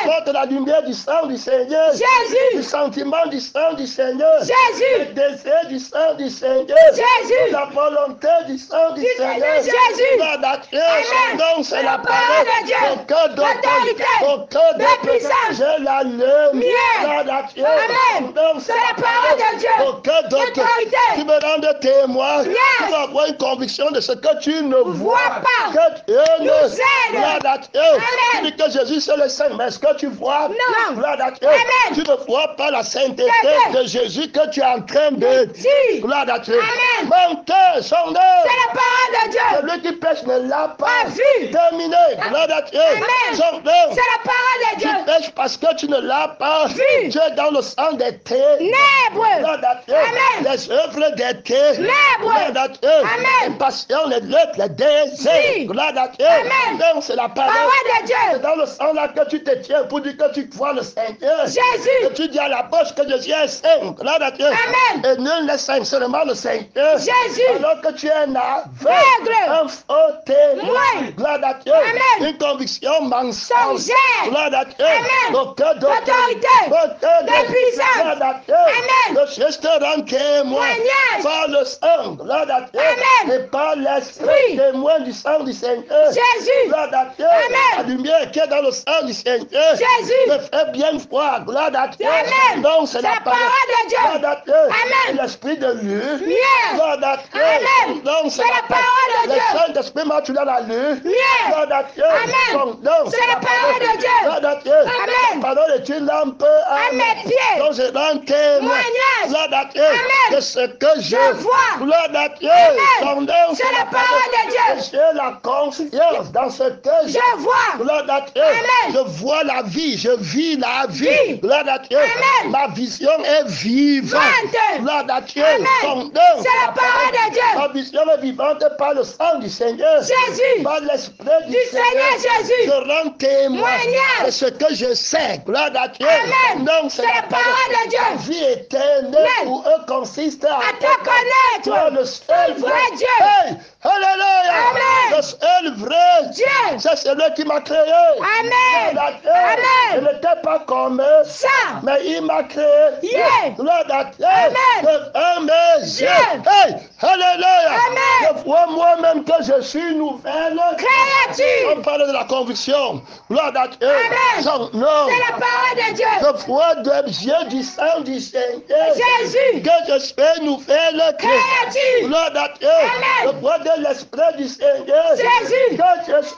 Vous portez la lumière du sang du Seigneur. Jésus. Du sentiment du sang du Seigneur. Jésus. Le désir du sang du Seigneur. Jésus. La volonté du sang du Seigneur. Jésus. Gloire à Dieu. Son nom, c'est la parole de Dieu. Ton cœur L'autorité. Ton cœur de puissance. J'ai la lumière. Gloire à Dieu. Amen. Son nom, c'est la parole de Dieu. Ton cœur L'autorité. Tu me rends témoin. Yes. Tu vas avoir une conviction de ce que tu ne vois pas. Que Dieu nous aide. Gloire à Dieu. Amen. Tu dis que Jésus c'est le Saint, mais est-ce que tu vois? Non. Gloire à Dieu. Amen. Tu ne vois pas la sainteté Amen. de Jésus que tu es en train de dire. Gloire à Dieu. Amen. Menteur, son œuvre. C'est la parole de Dieu. Celui qui pêche ne l'a pas vu. terminé. Gloire à Dieu. Amen. Son œuvre. C'est la parole de Dieu. Tu pêches parce que tu ne l'as pas vu. Tu es dans le sang des ténèbres. Gloire à Dieu. Amen. Les œuvres des ténèbres. Gloire à Dieu. Amen. Les passions, les luttes, les désirs. Oui. Gloire à Dieu. Amen. Donc c'est la parole. Parole de Dieu. C'est dans le sang là que tu te tiens pour dire que tu vois le Seigneur. Jésus. Et tu dis à la bouche que Jésus est saint. Gloire à Dieu. Amen. Et nul n'est saint, seulement le Seigneur. Jésus. Alors que tu es un aveugle. Un faux témoin. Gloire à Dieu. Amen. Une conviction mensongère. Gloire à Dieu. Amen. Donc, L'autorité. De puissance. Gloire à Dieu. Amen. Le Christ te rend témoin. Témoignage. Par le sang. Gloire à Dieu. Amen. Et par l'esprit. Oui. Témoin du sang du Seigneur. Jésus. Gloire à Dieu. Amen. La lumière qui est dans le sang du Seigneur. Jésus. Me fait bien voir. Gloire à Dieu. Amen. Donc c'est la parole de Dieu. Gloire à Dieu. Amen. L'esprit de lumière. Lumière. Gloire à Dieu. Amen. Donc C'est la parole de Dieu. Le Saint-Esprit m'a tu dans la lumière. Lumière. Gloire à Dieu. Amen. Donc, C'est la parole de Dieu. Gloire à Dieu. Amen. La parole est une lampe À mes pieds. Donc je rends témoin. Témoignage. Gloire à Dieu. Amen. De ce que je vois. Gloire à Dieu. Amen. Son nom, C'est la parole de Dieu. J'ai la confiance dans ce que Je vois. Gloire à Dieu. Amen. Je vois la vie. Je vis la vie. Vie. Gloire à Dieu. Amen. Ma vision est vivante. Vivante. Gloire à Dieu. Amen. Son nom, C'est la parole de Dieu. Ma vision est vivante par le sang du Seigneur. Jésus. Par l'esprit du Du Seigneur Jésus. Je rends témoin Témoignage. de ce que je sais. Gloire à Dieu. Amen. Non, C'est la parole de Dieu. La vie éternelle Amen. pour eux consiste à À te connaître. toi, le seul vrai Dieu. Hey, alléluia. Amen. Le seul vrai Dieu. C'est celui qui m'a créé. Amen. Gloire à Dieu. Amen. Je n'étais pas comme Ça. mais il m'a créé. Yeah. Gloire à Dieu. Amen. Devant mes yeux. Dieu. Hey, alléluia. Amen. Je vois moi-même que je suis nouvelle Créature. On parle de la conviction. Gloire à Dieu. Amen. Son nom. C'est la parole de Dieu. Je vois des yeux du sang du Seigneur. Jésus. Que je suis nouvelle Créature. Gloire à Dieu. Amen. Je vois de l'esprit du Seigneur. Jésus. Que je suis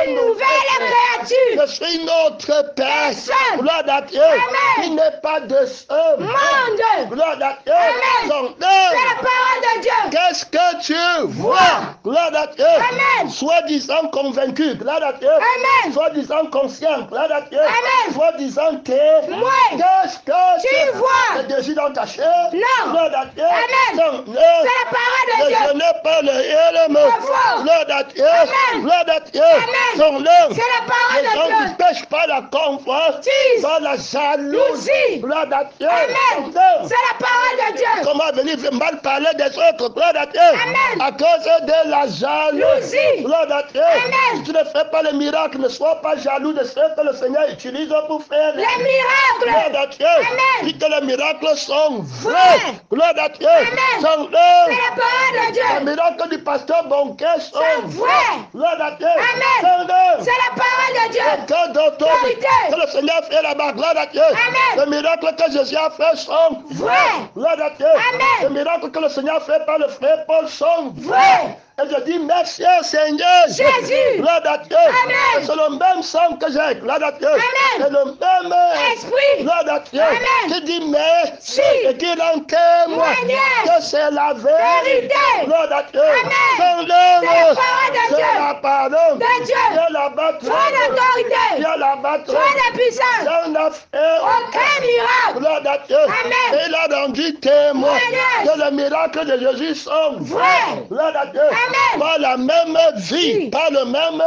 Une nouvelle créature. Je suis notre Père. Personne. Gloire à Dieu. Amen. Il n'est pas de ce Monde. Gloire à Dieu. Amen. Son nom. C'est la parole de Dieu. Qu'est-ce que tu vois? Gloire à Dieu. Amen. Soi-disant convaincu. Gloire à Dieu. Amen. Soi-disant conscient. Gloire à Dieu. Amen. Soi-disant témoin. Moi. Qu'est-ce que Tu vois. Le désir dans ta chair. Non. Gloire à Dieu. Amen. Son nom. C'est la parole de Dieu. Je n'ai pas le élément. Bravo. Gloire à Dieu. Amen. Gloire à Dieu. Amen. Son nom. C'est la parole Les de gens Dieu. qui pêchent pas la confiance. Dis. Pas la jalousie. Jalousie. Gloire à Dieu. Amen. Son nom. C'est la parole de Dieu. Comment venir mal parler des autres, gloire à Dieu. Amen. À cause de la jalousie. Jalousie. Gloire à Dieu. Amen. Si tu ne fais pas le miracle, ne sois pas jaloux de ce que le Seigneur utilise pour faire. Les miracles. Gloire à Dieu. Amen. Dis que les miracles sont vrais. Vrai. Gloire à Dieu. Amen. Sont C'est la parole de les Dieu. miracles du pasteur Bonquet sont C'est vrai. Gloire à Dieu. Amen. Sont C'est la parole de Dieu. que d'autres Vérité. que le Seigneur fait là-bas, gloire à Dieu. Amen. Les miracles que Jésus a fait sont Vrai. Gloire à Dieu. Amen. Les miracles que le Seigneur fait par le frère Paul sont Vrai. Et je dis merci Seigneur. Jésus. Gloire à Dieu. Amen. C'est le même sang que j'ai. Gloire à Dieu. Amen. C'est le même Esprit. Gloire à Dieu. Amen. Qui dit merci Si. et qui en témoigne Témoignage. que c'est la vérité. Vérité. Gloire à Dieu. Amen. Son C'est la œuvre, parole de c'est Dieu. la parole De Dieu. Dieu la battu. Trop d'autorité. Dieu la battu. Trop de puissance. Dieu n'a fait Aucun miracle. Gloire à Dieu. Amen. Et il a rendu témoin Témoignage. que les miracles de Jésus sont Vrai. Gloire à Dieu. Amen. Par la même vie, Oui. par le même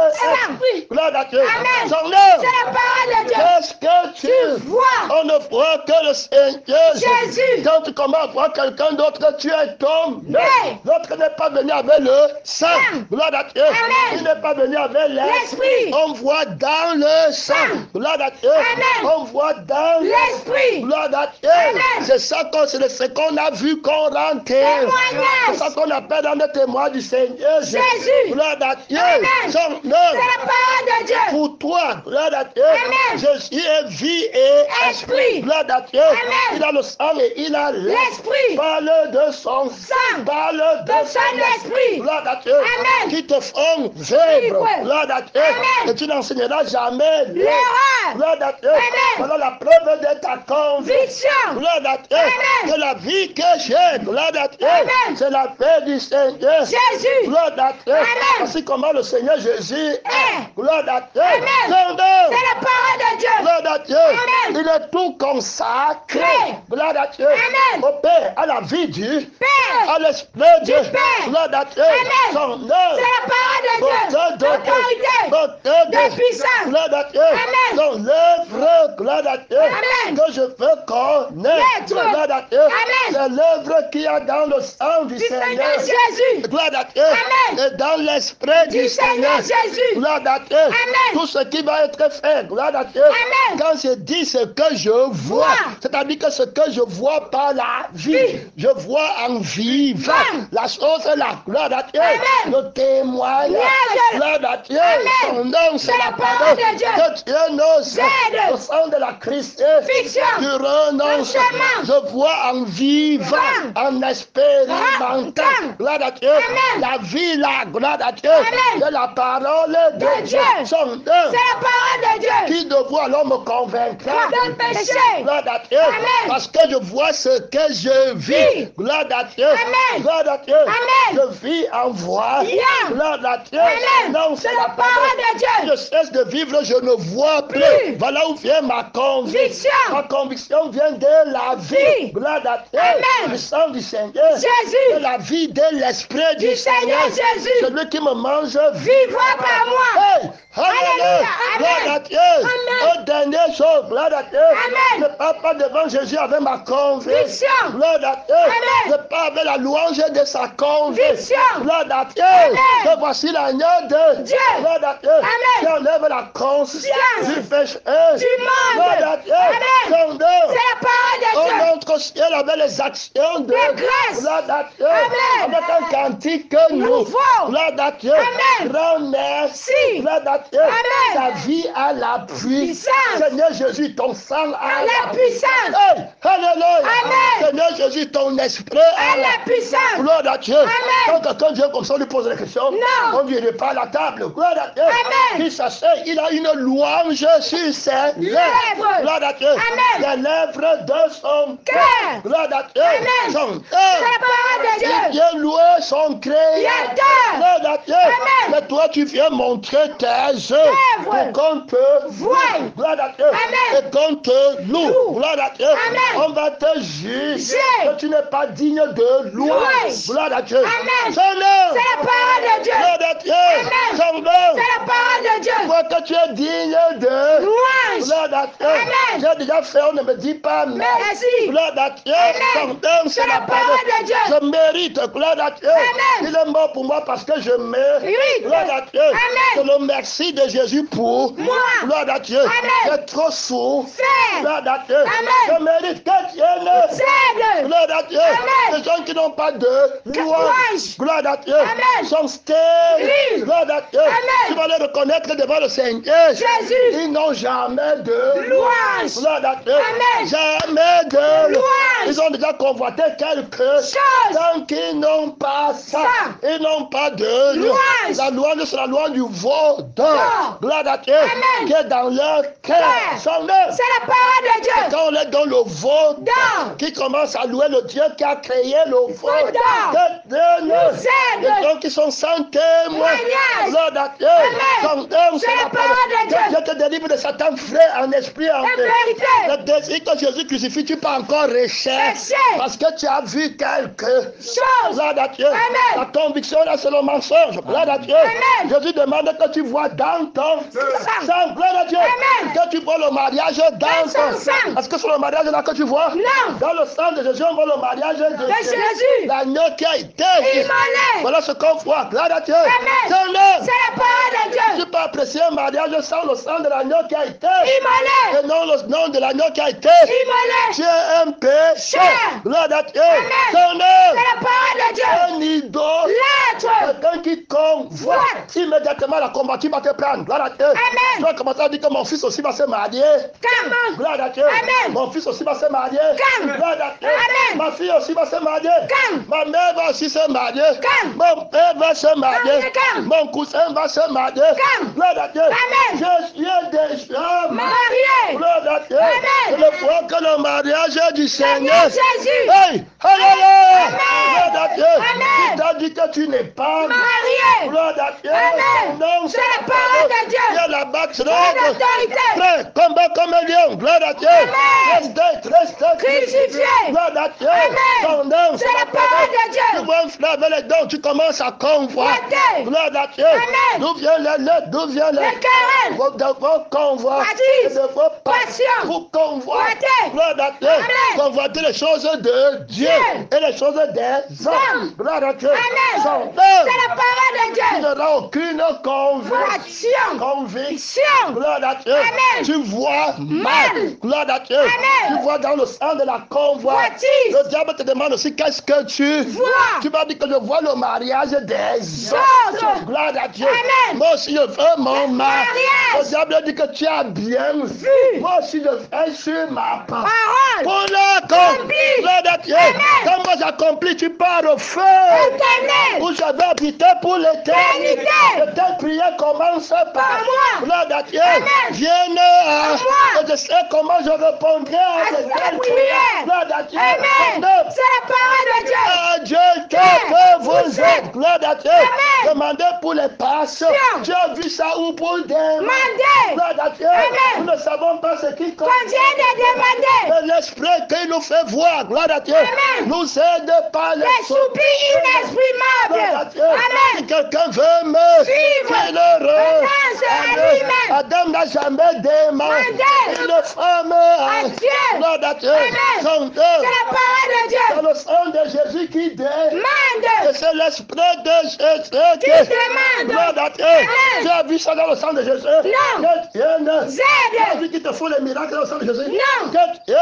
Oui. Gloire à Dieu. Amen. Son C'est œuvre. la parole de Dieu. Qu'est-ce que tu vois. On ne voit que le Seigneur. Jésus. Quand tu commences à voir quelqu'un d'autre, tu es tombé. Oui. L'autre n'est pas venu avec le sang. Sang. Gloire à Dieu. Amen. Il n'est pas venu avec L'esprit. On voit dans le sang. Gloire à Dieu. Amen. On voit dans L'esprit. Gloire à Dieu. Amen. C'est ça c'est ce qu'on a vu qu'on rend Témoignage. C'est ça qu'on appelle dans le témoin du Seigneur. Jésus. Gloire à Dieu. Amen. Son C'est œuvre. la parole de Dieu. Pour toi, gloire à Dieu, Amen. Jésus est vie et Esprit. Gloire à Dieu, Amen. il a le sang et il a L'esprit. Parle de son Sang. Parle de son esprit. Gloire à Dieu, Amen. qui te font vivre. Vivre. Gloire à Dieu, Amen. et tu n'enseigneras jamais L'erreur. Gloire à Dieu, Amen. voilà la preuve de ta conviction. Fiction. Gloire à Dieu, Amen. que la vie que j'ai, gloire à Dieu, Amen. c'est la paix du Seigneur. Jésus. Gloire à Dieu. Amen. Voici comment le Seigneur Jésus est. Gloire à Dieu. Amen. Seigneur. C'est la parole de Dieu. Gloire à Dieu. Amen. Il est tout consacré. Amen. Gloire à Dieu. Amen. Au Père, à la vie du Père. à l'Esprit de Dieu. Père. Gloire à Dieu. Amen. Son C'est œuvre. la parole de Dieu. Autorité. De De puissance. Gloire à Dieu. Amen. Son œuvre. Gloire à Dieu. Amen. Que je veux connaître. Maître. Gloire à Dieu. Amen. C'est l'œuvre qu'il y a dans le sang du Du Seigneur. Seigneur Jésus. Gloire à Dieu. Amen. Et dans l'esprit Du Seigneur Jésus. Gloire à Dieu. Amen. Tout ce qui va être fait. Gloire à Dieu. Amen. Quand je dis ce que je vois, c'est-à-dire que ce que je vois par la vie, Oui. je vois en vivant. Amen. La chose est là. Gloire à Dieu. Amen. Le témoignage. Yes. Gloire à Dieu. Amen. Son nom, c'est la parole de Dieu. que Dieu nous Aide. au sang de la Christ. Fiction. Tu renonces. Chemin. Je vois en vivant, en expérimentant. Amen. Gloire à Dieu. Amen. La vie là, gloire à Dieu. Amen. De la parole de De Dieu. Dieu. Son œuvre. C'est la parole de Dieu. Qui de vous alors me convaincra De péché. Gloire à Dieu. Amen. Parce que je vois ce que je vis. Oui. Gloire à Dieu. Amen. Gloire à Dieu. Amen. Je vis en voix. Yeah. Gloire à Dieu. Amen. Non, C'est la parole de Dieu. Je cesse de vivre, je ne vois plus. Plus. Voilà où vient ma conviction. Fiction. Ma conviction vient de la vie. Oui. Gloire à Dieu. Amen. Du sang du Seigneur. Jésus. De la vie de l'esprit du Du Seigneur Jésus. Celui qui me mange Vivra par moi. Hey, Alléluia. Alléluia. Amen. Gloire à Dieu. Amen. Une dernière chose. Gloire à Dieu. Amen. Je ne parle pas devant Jésus avec ma conviction. Fiction. Gloire à Dieu. Amen. Je parle avec la louange de sa conviction. Fiction. Gloire à Dieu. Amen. Que voici l'agneau de Dieu. Gloire à Dieu. Amen. Qui enlève la conscience Science. du péché. Du monde. Gloire à Dieu. Amen. Son œuvre. C'est la parole de On Dieu. montre au ciel avec les actions de grâce. Gloire à Dieu. Amen. Avec un cantique Nouveau. Gloire à Dieu. Amen. Grand merci. Si. Gloire à Dieu. Amen. Ta vie à la puissance. Puissance. Seigneur Jésus, ton sang à À la puissance. Hey, alléluia. Amen. Seigneur Jésus, ton esprit À la puissance. Gloire à Dieu. Amen. Quand quelqu'un vient comme ça, on lui pose des questions. Non. On ne lui pas à la table. Gloire à Dieu. Amen. Il s'assied, il a une louange sur ses Lèvres. Gloire à Dieu. Amen. Les lèvres de son Cœur. Gloire à Dieu. Amen. Son C'est la parole de il Dieu. vient louer son créateur. Créateur. Gloire à Dieu. Amen. Mais toi, tu viens montrer tes œuvres pour qu'on te Voie. Gloire à Dieu. Amen. Et qu'on te loue. Gloire à Dieu. Amen. On va te juger J'ai. que tu n'es pas digne de louange. Louange. Gloire à Dieu. Amen. Seigneur. C'est la parole de Dieu. Gloire à Dieu. Amen. Son nom. C'est la parole de Dieu. Vois que tu es digne de Louange. Gloire à Dieu. Amen. J'ai déjà fait, on ne me dit pas Merci. Gloire à Dieu. Amen. Son nom, C'est la parole de Dieu. Je mérite. Gloire à Dieu. Amen. Il est mort pour moi parce que je mérite. Oui. Gloire à Dieu. Amen. C'est le merci de Jésus pour moi. Gloire à Dieu. Amen. J'ai trop souffert. Fais. Gloire à Dieu. Amen. Je mérite que Dieu ne Cède. Gloire à Dieu. Amen. Les gens qui n'ont pas de louange. louange. Gloire à Dieu. Amen. Sont stériles. Oui. Gloire à Dieu. Amen. Tu vas les reconnaître devant le Seigneur. Jésus. Ils n'ont jamais de Louange. Gloire à Dieu. Amen. Jamais de Louange. Ils ont déjà convoité quelque chose. Tant qu'ils n'ont pas ça, ils n'ont pas de louange. La louange, c'est la louange du veau d'or. Gloire à Dieu. Qui est dans leur cœur. C'est la parole de Dieu. Quand on est dans le veau d'or, qui commence à louer le Dieu qui a créé le veau d'or. Les gens qui sont sans témoin. Gloire à Dieu. C'est la parole de Dieu. Dieu te délivre de Satan frais en esprit, en vérité. Le désir que Jésus crucifie, tu peux encore rechercher. Parce que tu as vu quelque chose. Gloire à Dieu. La conviction là, c'est le mensonge. Gloire à Dieu. Jésus demande que tu vois dans ton sang. Gloire à Dieu. Que tu vois le mariage dans ton sang. Est-ce que c'est le mariage là que tu vois? Non. Dans le sang de Jésus, on voit le mariage de Jésus. L'agneau qui a été immolé. Voilà ce qu'on voit. Gloire à Dieu. C'est la parole de Dieu. Tu peux apprécier un mariage sans le sang de l'agneau qui a été immolé. Et non le nom de l'agneau qui a été immolé. Tu es un péché. Gloire à Dieu. C'est la parole de Dieu. Un idole. Quelqu'un qui convoite. Immédiatement la combattu va te prendre. Gloire à Dieu. Tu vas commencer à dire que mon fils aussi va se marier. Gloire à Dieu. Mon fils aussi va se marier. Gloire à Dieu. Ma fille aussi va se marier. Ma mère va aussi se marier. Mon père va se marier. Mon cousin va se marier. Gloire à Dieu. Je suis déjà marié. Gloire à Dieu. Je ne vois que le mariage du Seigneur. Hey! Alléluia. Gloire à Dieu. Il t'a dit que tu n'es pas marié. Gloire à Dieu. Non, c'est la parole de Dieu. Il y a la batterie. Frère, combat comme un lion. Gloire à Dieu. Restez crucifié. Gloire à Dieu. C'est la parole de Dieu. Tu vois un frère avec les dons, tu commences à convoiter. Gloire à Dieu. D'où vient les luttes? D'où vient les querelles? Vos convois. De vos passions. Vous convoitez. Gloire à Dieu. Convoitez les choses de Dieu et les choses des hommes. Gloire à Dieu. C'est la parole de Dieu. Tu n'auras aucune conviction. Gloire à Dieu. Tu vois mal. Gloire à Dieu. Tu vois dans le sang de la convoitise. Le diable te demande aussi qu'est-ce que tu vois. Tu vas dire que je vois le mariage des autres. Gloire à Dieu. Moi aussi je veux mon mariage. Le diable dit que tu as bien vu. Moi aussi je fais sur ma parole. Pour l'accomplir. Gloire à Dieu. Quand moi j'accomplis, tu pars au feu. Où je vais habiter pour l'éternité. Telle prière commence par moi. Gloire à Dieu. Viens à moi. Et je sais comment je répondrai à cette prière. Gloire à Dieu. C'est la parole de Dieu. Dieu que vous êtes. Gloire à Dieu. Demandez pour les passions. Tu as vu ça ou pour demander. Gloire à Dieu. Nous ne savons pas ce qui contient de demander. L'esprit qui nous fait voir. Gloire à Dieu. Nous aide par les soupirs inexprimables. Si quelqu'un veut me suivre, Adam n'a jamais demandé une femme à Dieu. Gloire à Dieu. C'est la parole de Dieu. C'est le sang de Jésus qui demande. Et c'est l'esprit de Jésus qui demande. Gloire à Dieu. Tu as vu ça dans le sang de Jésus? Non. Tu as vu qui te font les miracles dans le sang de Jésus? Non. Tu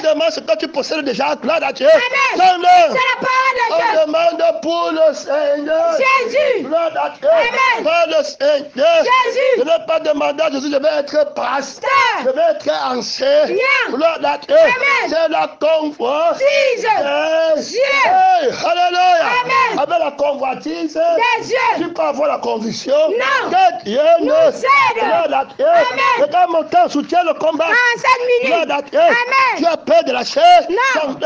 demandes ce que tu possèdes déjà. Gloire à Dieu. C'est la parole de Dieu. On demande pour le Seigneur. Jésus. Gloire à Dieu. Pour le Seigneur. Jésus. Je ne vais pas demander à Jésus, je vais être pasteur. Je vais être enseignant. Gloire à Dieu. C'est la convoitise. Dieu. Alléluia. Avec la convoitise, tu peux avoir la conviction que Dieu nous aide. Gloire à Dieu. Regarde mon temps, soutiens le combat. Gloire à Dieu. Tu as peur de la chair. Non.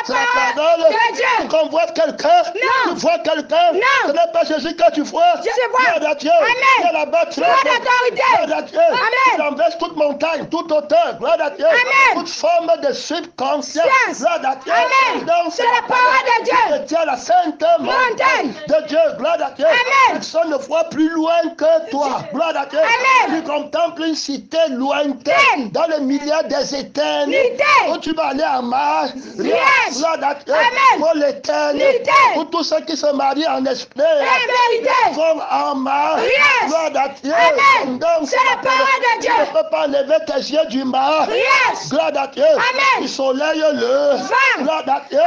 C'est la parole de Dieu. Tu convoites quelqu'un. Tu vois quelqu'un. Ce n'est pas Jésus que tu vois. Gloire à Dieu. Tu es la batterie. Gloire à Dieu. Tu renverses toute montagne, toute hauteur. Gloire à Dieu. Toute forme de subconscience. Gloire à Dieu. C'est la parole de Dieu. Tu tiens la sainte montagne de Dieu. Gloire à Dieu. Personne ne voit plus loin que toi. Gloire à Dieu. Tu contemples une cité lointaine dans le milieu des éternités. Où tu vas aller en marche. Gloire à Dieu. Pour l'éternité. Pour tous ceux qui se marient en esprit. Vont en marche. Gloire à Dieu. C'est la parole de Dieu. Tu ne peux pas enlever tes yeux du mar. Gloire à Dieu. Du soleil le. Gloire à Dieu.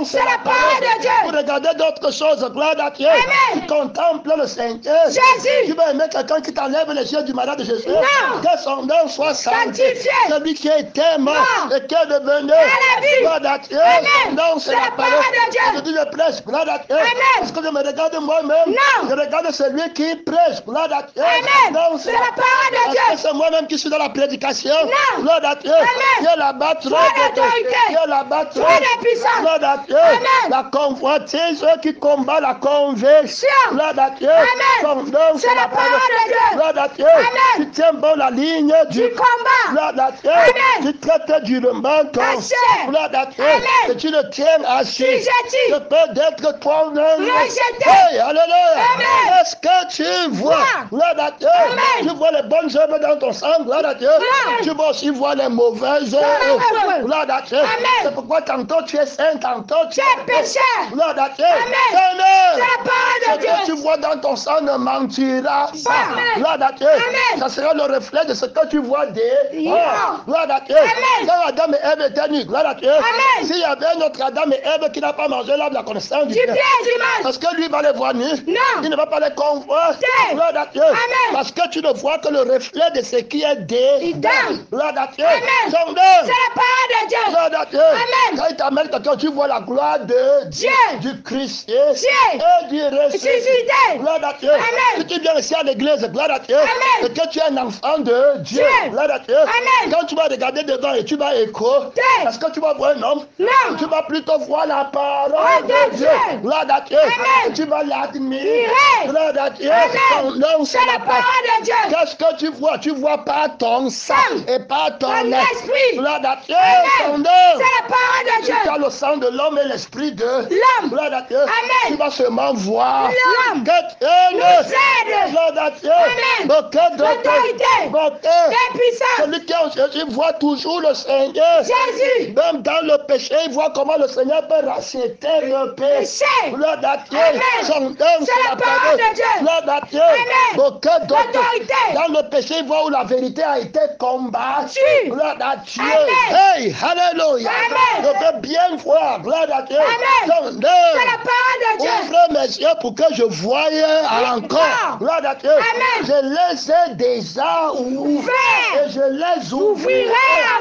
C'est la parole de Dieu. Pour regarder d'autres choses, gloire à Dieu. Amen. Tu contemples le Seigneur. Jésus. Tu vas aimer quelqu'un qui t'enlève les yeux du malade de Jésus. Non. Que son nom soit sanctifié. Celui qui était mort Non. et qui est devenu. la vie. Gloire à Dieu. Amen. Son nom, c'est la parole de Dieu. Aujourd'hui, je prêche. Gloire à Dieu. Amen. Parce que je me regarde moi-même. Non. Je regarde celui qui prêche. Gloire à Dieu. Amen. Non, C'est la parole de Dieu. Parce que c'est moi-même qui suis dans la prédication. Non. Gloire à Dieu. Amen. Dieu là-bas, trop d'autorité. Dieu là-bas, trop. Toi de puissance. Gloire à Dieu. Amen. La convoitise qui combat la conversion. Gloire à Dieu. Amen. Son nom, C'est la parole de Dieu. Gloire à Dieu. Amen. Tu tiens bon la ligne Du combat. Gloire à Dieu. Amen. Tu traites durement ton Assez. Gloire à Dieu. Amen. Et tu le tiens assis. Fugiti. Je peux d'être toi-même. Rejeté. Hey, alléluia. Amen. Est-ce que tu vois? Gloire à Dieu. Amen. Tu vois les bonnes œuvres dans ton sang. Gloire à Dieu. Non. Tu vas aussi voir les mauvaises œuvres. Gloire à Dieu. Amen. C'est pourquoi tantôt tu es saint, tantôt tu es pécheur. Gloire à Dieu. Amen. Seigneur. C'est la parole de Ce que Dieu. tu vois dans ton sang ne mentira pas. Amen. Gloire à Dieu. Amen. Ça sera le reflet de ce que tu vois dehors. Yeah. Gloire à Dieu. Amen. Quand Adam et Ève étaient nus, gloire à Dieu. Amen. S'il y avait un autre Adam et Ève qui n'a pas mangé l'arbre de la connaissance du Du bien, bien et du mal. parce que lui va les voir nus, Non. il ne va pas les convoiter. Gloire à Dieu. Amen. Parce que tu ne vois que le reflet de ce qui est Dedans. Gloire à Dieu. Amen. Son nom. C'est la parole de Dieu. Gloire à Dieu. Amen. Quand il t'amène quelqu'un, tu vois la gloire de Dieu. du Christ Dieu. et du ressuscité. Ressuscité. Gloire à Dieu. Amen. Si tu viens ici à l'église, gloire à Dieu, Amen. et que tu es un enfant de Dieu, Dieu. gloire à Dieu. Amen. Quand tu vas regarder devant et tu vas écouter, est-ce que tu vas voir un homme? Non. Tu vas plutôt voir la parole de de Dieu. Dieu. Gloire à Dieu. Amen. Et tu vas l'admirer. Admirer. Gloire à Dieu. Amen. Son nom, C'est la parole de Dieu. Qu'est-ce que tu vois? Tu vois pas ton sang et pas ton Ton esprit. Gloire à Dieu. Amen. Son nom. C'est la parole de Dieu. Tu as le sang de l'homme et l'esprit de L'homme. Gloire à Dieu. Amen. Tu vas seulement voir L'homme. que Nous aide. Gloire à Dieu. Amen. Beaucoup L'autorité. Des puissances. Celui qui est en Jésus voit toujours le Seigneur. Jésus. Même dans le péché, il voit comment le Seigneur peut racheter le péché. Péché. Gloire à Dieu. Amen. Son nom, C'est la parole de Dieu. Gloire à Dieu. Amen. Beaucoup L'autorité. dans le péché, il voit où la vérité a été combattue. Gloire à Dieu. Amen. Hey, alléluia. Amen. Je veux bien voir. Gloire à Dieu. Amen. Son nom. C'est la parole de Dieu. Ouvre mes yeux pour que je voie encore. Gloire à Dieu. Amen. Je les ai déjà ouverts. Et je les ouvrirai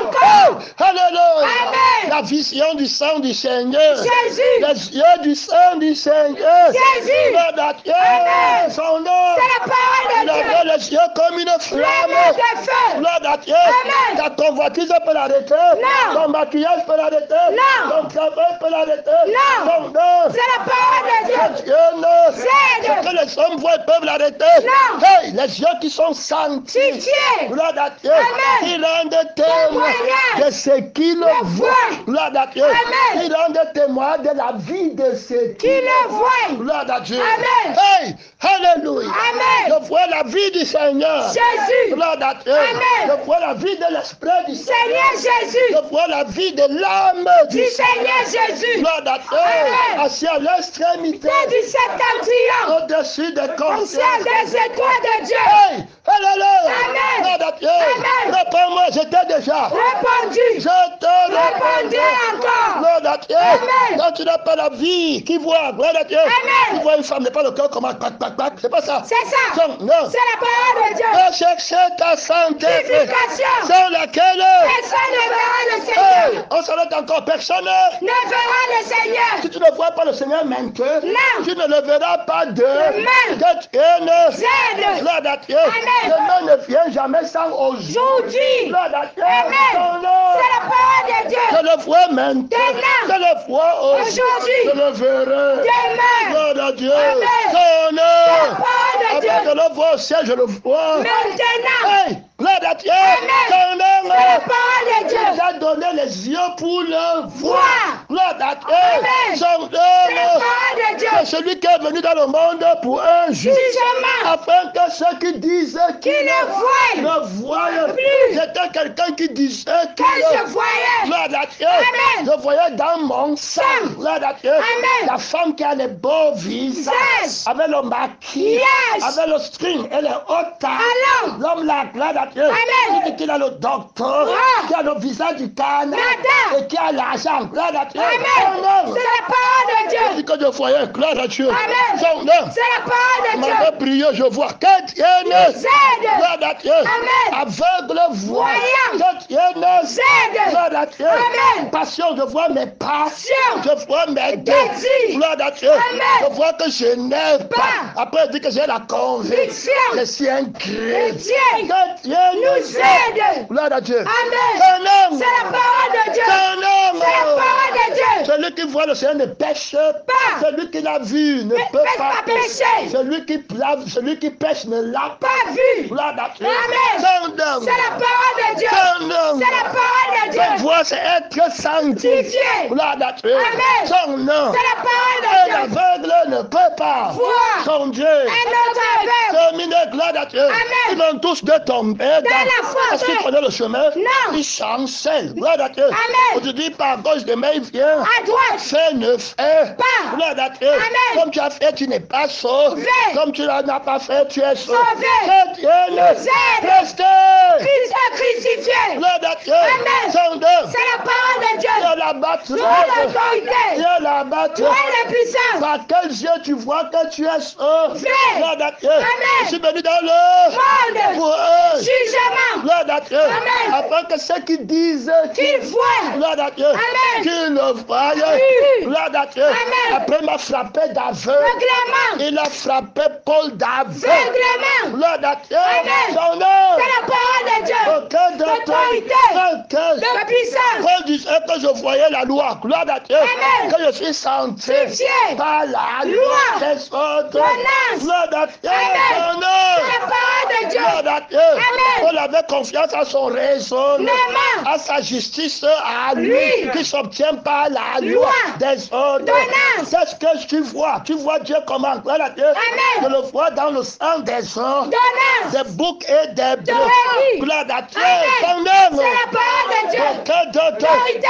encore. Oh, alléluia. Amen. La vision du sang du Seigneur. Jésus. Les yeux du sang du Seigneur. Jésus. Gloire à Dieu. Amen. Son nom. C'est la parole Il de Dieu. avait les yeux comme une flamme. Flamme de feu. Gloire à Dieu. Amen. Ta convoitise peut l'arrêter. Non. Ton maquillage peut l'arrêter. Non. Ton travail peut l'arrêter. Non. Son nom. C'est la parole de Dieu. Dieu non. C'est Ce que les hommes voient, ils peuvent l'arrêter. Non. Hey, les yeux qui sont sanctifiés. Sanctifiés. Gloire à Dieu. Amen. Ils rendent témoin Témoignage. de ce qu'ils voient. Gloire à Dieu. Amen. Ils rendent témoin de la vie de ce Qui le voit. Gloire à Dieu. Amen. Hey, alléluia. Amen. Je vois la vie du Seigneur. Jésus. Gloire à Dieu. Amen. Je vois la vie de l'Esprit du Seigneur. Seigneur Jésus. Je vois la vie de l'âme Du Seigneur Jésus. Gloire à Dieu. Amen. Assis à l'extrémité. Du septentrion. Au-dessus des Au ciel des étoiles de Dieu. Hey, alléluia. Amen. Gloire à Dieu. Amen. Réponds-moi, je t'ai déjà. Répondu. Je te Répondez encore. Gloire à Dieu. Amen. Quand tu n'as pas la vie, qui voit, gloire à Dieu. Amen. Tu vois une femme, n'est pas le cœur, comment, pac. C'est pas ça. C'est ça. Non. C'est la parole de Dieu. Va chercher ta santé. Vivification. Sans laquelle. Personne ne verra le Hey, Seigneur. on s'arrête encore. Personne. Ne verra le Seigneur. Si tu ne vois pas le Seigneur maintenant, Non. tu ne le verras pas demain. Demain. Que tu es né. Zèle. Gloire à Dieu. Amen. Demain ne vient jamais sans aujourd'hui. Aujourd'hui. Gloire à Dieu. Amen. Ton nom. C'est la parole de Dieu. Je le vois maintenant. Demain. Je le vois aujourd'hui. Aujourd'hui. Je le verrai. Demain. Gloire à Dieu. Amen. Ton nom. La parole de Après, Dieu. je le vois au ciel, je le vois. Maintenant. Hey, gloire à Dieu. Amen. Ton nom. C'est la parole de Dieu. Il a donné les yeux pour le voir. Voir. Gloire à Dieu. Amen. Son C'est la nom. parole de Dieu. C'est celui qui est venu dans le monde pour un jour. Jugement. Afin que ceux qui disent Qui le voient. ne voient Plus. J'étais quelqu'un qui disait Que je voyais. Gloire à Dieu. Amen. Je voyais dans mon sang. Gloire à Dieu. Amen. La femme qui a les beaux visages. Visage. Avec le maquillage. Yes. Avec le string et les hautes tailles. Alors. L'homme là, gloire à à Dieu. Amen. Il dit qu'il a le docteur, qui a le visage du canard et qui a l'argent. Gloire à Dieu. Amen. C'est la parole de Dieu. Il dit que je voyais, gloire à Dieu. Amen. Son nom. C'est la parole de Il Dieu. m'avait prié, je vois. Que Dieu Nous ne. aide. Gloire à Dieu. Amen. Aveugle voix. Voyant. Que Dieu ne. Aide. Gloire à Dieu. Amen. Passion, je vois mes passions. Passion. Je vois mes Désirs. Gloire à Dieu. Amen. Je vois que je n'ai pas. Pas. Après, il dit que j'ai la conviction. Je suis un Christ. Que Dieu Nous aide. Gloire à Dieu. Amen. Un homme. C'est la parole de Dieu. Un homme. C'est la parole de Dieu. Celui qui voit le Seigneur ne pêche Pas. Celui qui l'a vu ne peut peut pas pas pécher. Celui qui pêche ne l'a pas Pas vu. Gloire à Dieu. Amen. Son homme. C'est la parole de Dieu. Son homme. C'est la parole de Dieu. Cette voix, c'est être sanctifié. Gloire à Dieu. Amen. Son nom. C'est la parole de Un Dieu. aveugle ne peut pas. Voir. Son Dieu. Un autre aveugle. Terminé, gloire à Dieu. Amen. Ils vont tous de tomber la foi. Est-ce qu'ils prenaient le chemin? Non. Ils chancellent. Gloire à Dieu. Amen. Aujourd'hui, par gauche de main, il vient. À droite. Fais, ne fais Pas. Gloire à Dieu. Amen. Comme tu as fait, tu n'es pas sauvé. Fait. Comme tu n'as pas fait, tu es sauvé. Sauvé. Que Dieu Nous ne aide. reste. Christ est crucifié. Gloire à Dieu. Amen. Son Dieu. C'est la parole de Dieu. Il y a la bataille. Toi l'autorité. Il y a la bataille. Toi la puissance. Par quels yeux tu vois que tu es sauvé? Fait. Gloire à Dieu. Amen. Je suis venu dans le Monde. pour eux. Jugement. Gloire à Dieu. Amen. Afin que ceux qui disent Qu'il voit. gloire à Dieu. Amen. Qu'ils le voient. Oui. Gloire à Dieu. Amen. Après, il m'a frappé d'aveugle. Règlement. Il a frappé Paul d'aveugle. Règlement. Gloire à Dieu. Amen. Son nom. C'est la parole de Dieu. Aucun L'autorité. De puissance. Paul disait que je voyais la loi. Gloire à Dieu. Amen. Que je suis sanctifié par la loi Loi. des autres. Menace. Gloire à Dieu. Amen. Son nom. C'est la parole de Dieu. Gloire à Dieu. Amen. Paul avait confiance à son raisonnement, Maman. à sa justice, à lui, Lui. qui s'obtient par la loi Loi. des autres. Menace. C'est ce que tu vois. Tu vois Dieu comment? Gloire à Dieu. Amen. Je le vois dans le sang des hommes, Menace. des boucs et des bœufs. Aurélie. Gloire à Dieu. Amen. Son nom. C'est la parole de Dieu. Que d'autres. Autorité.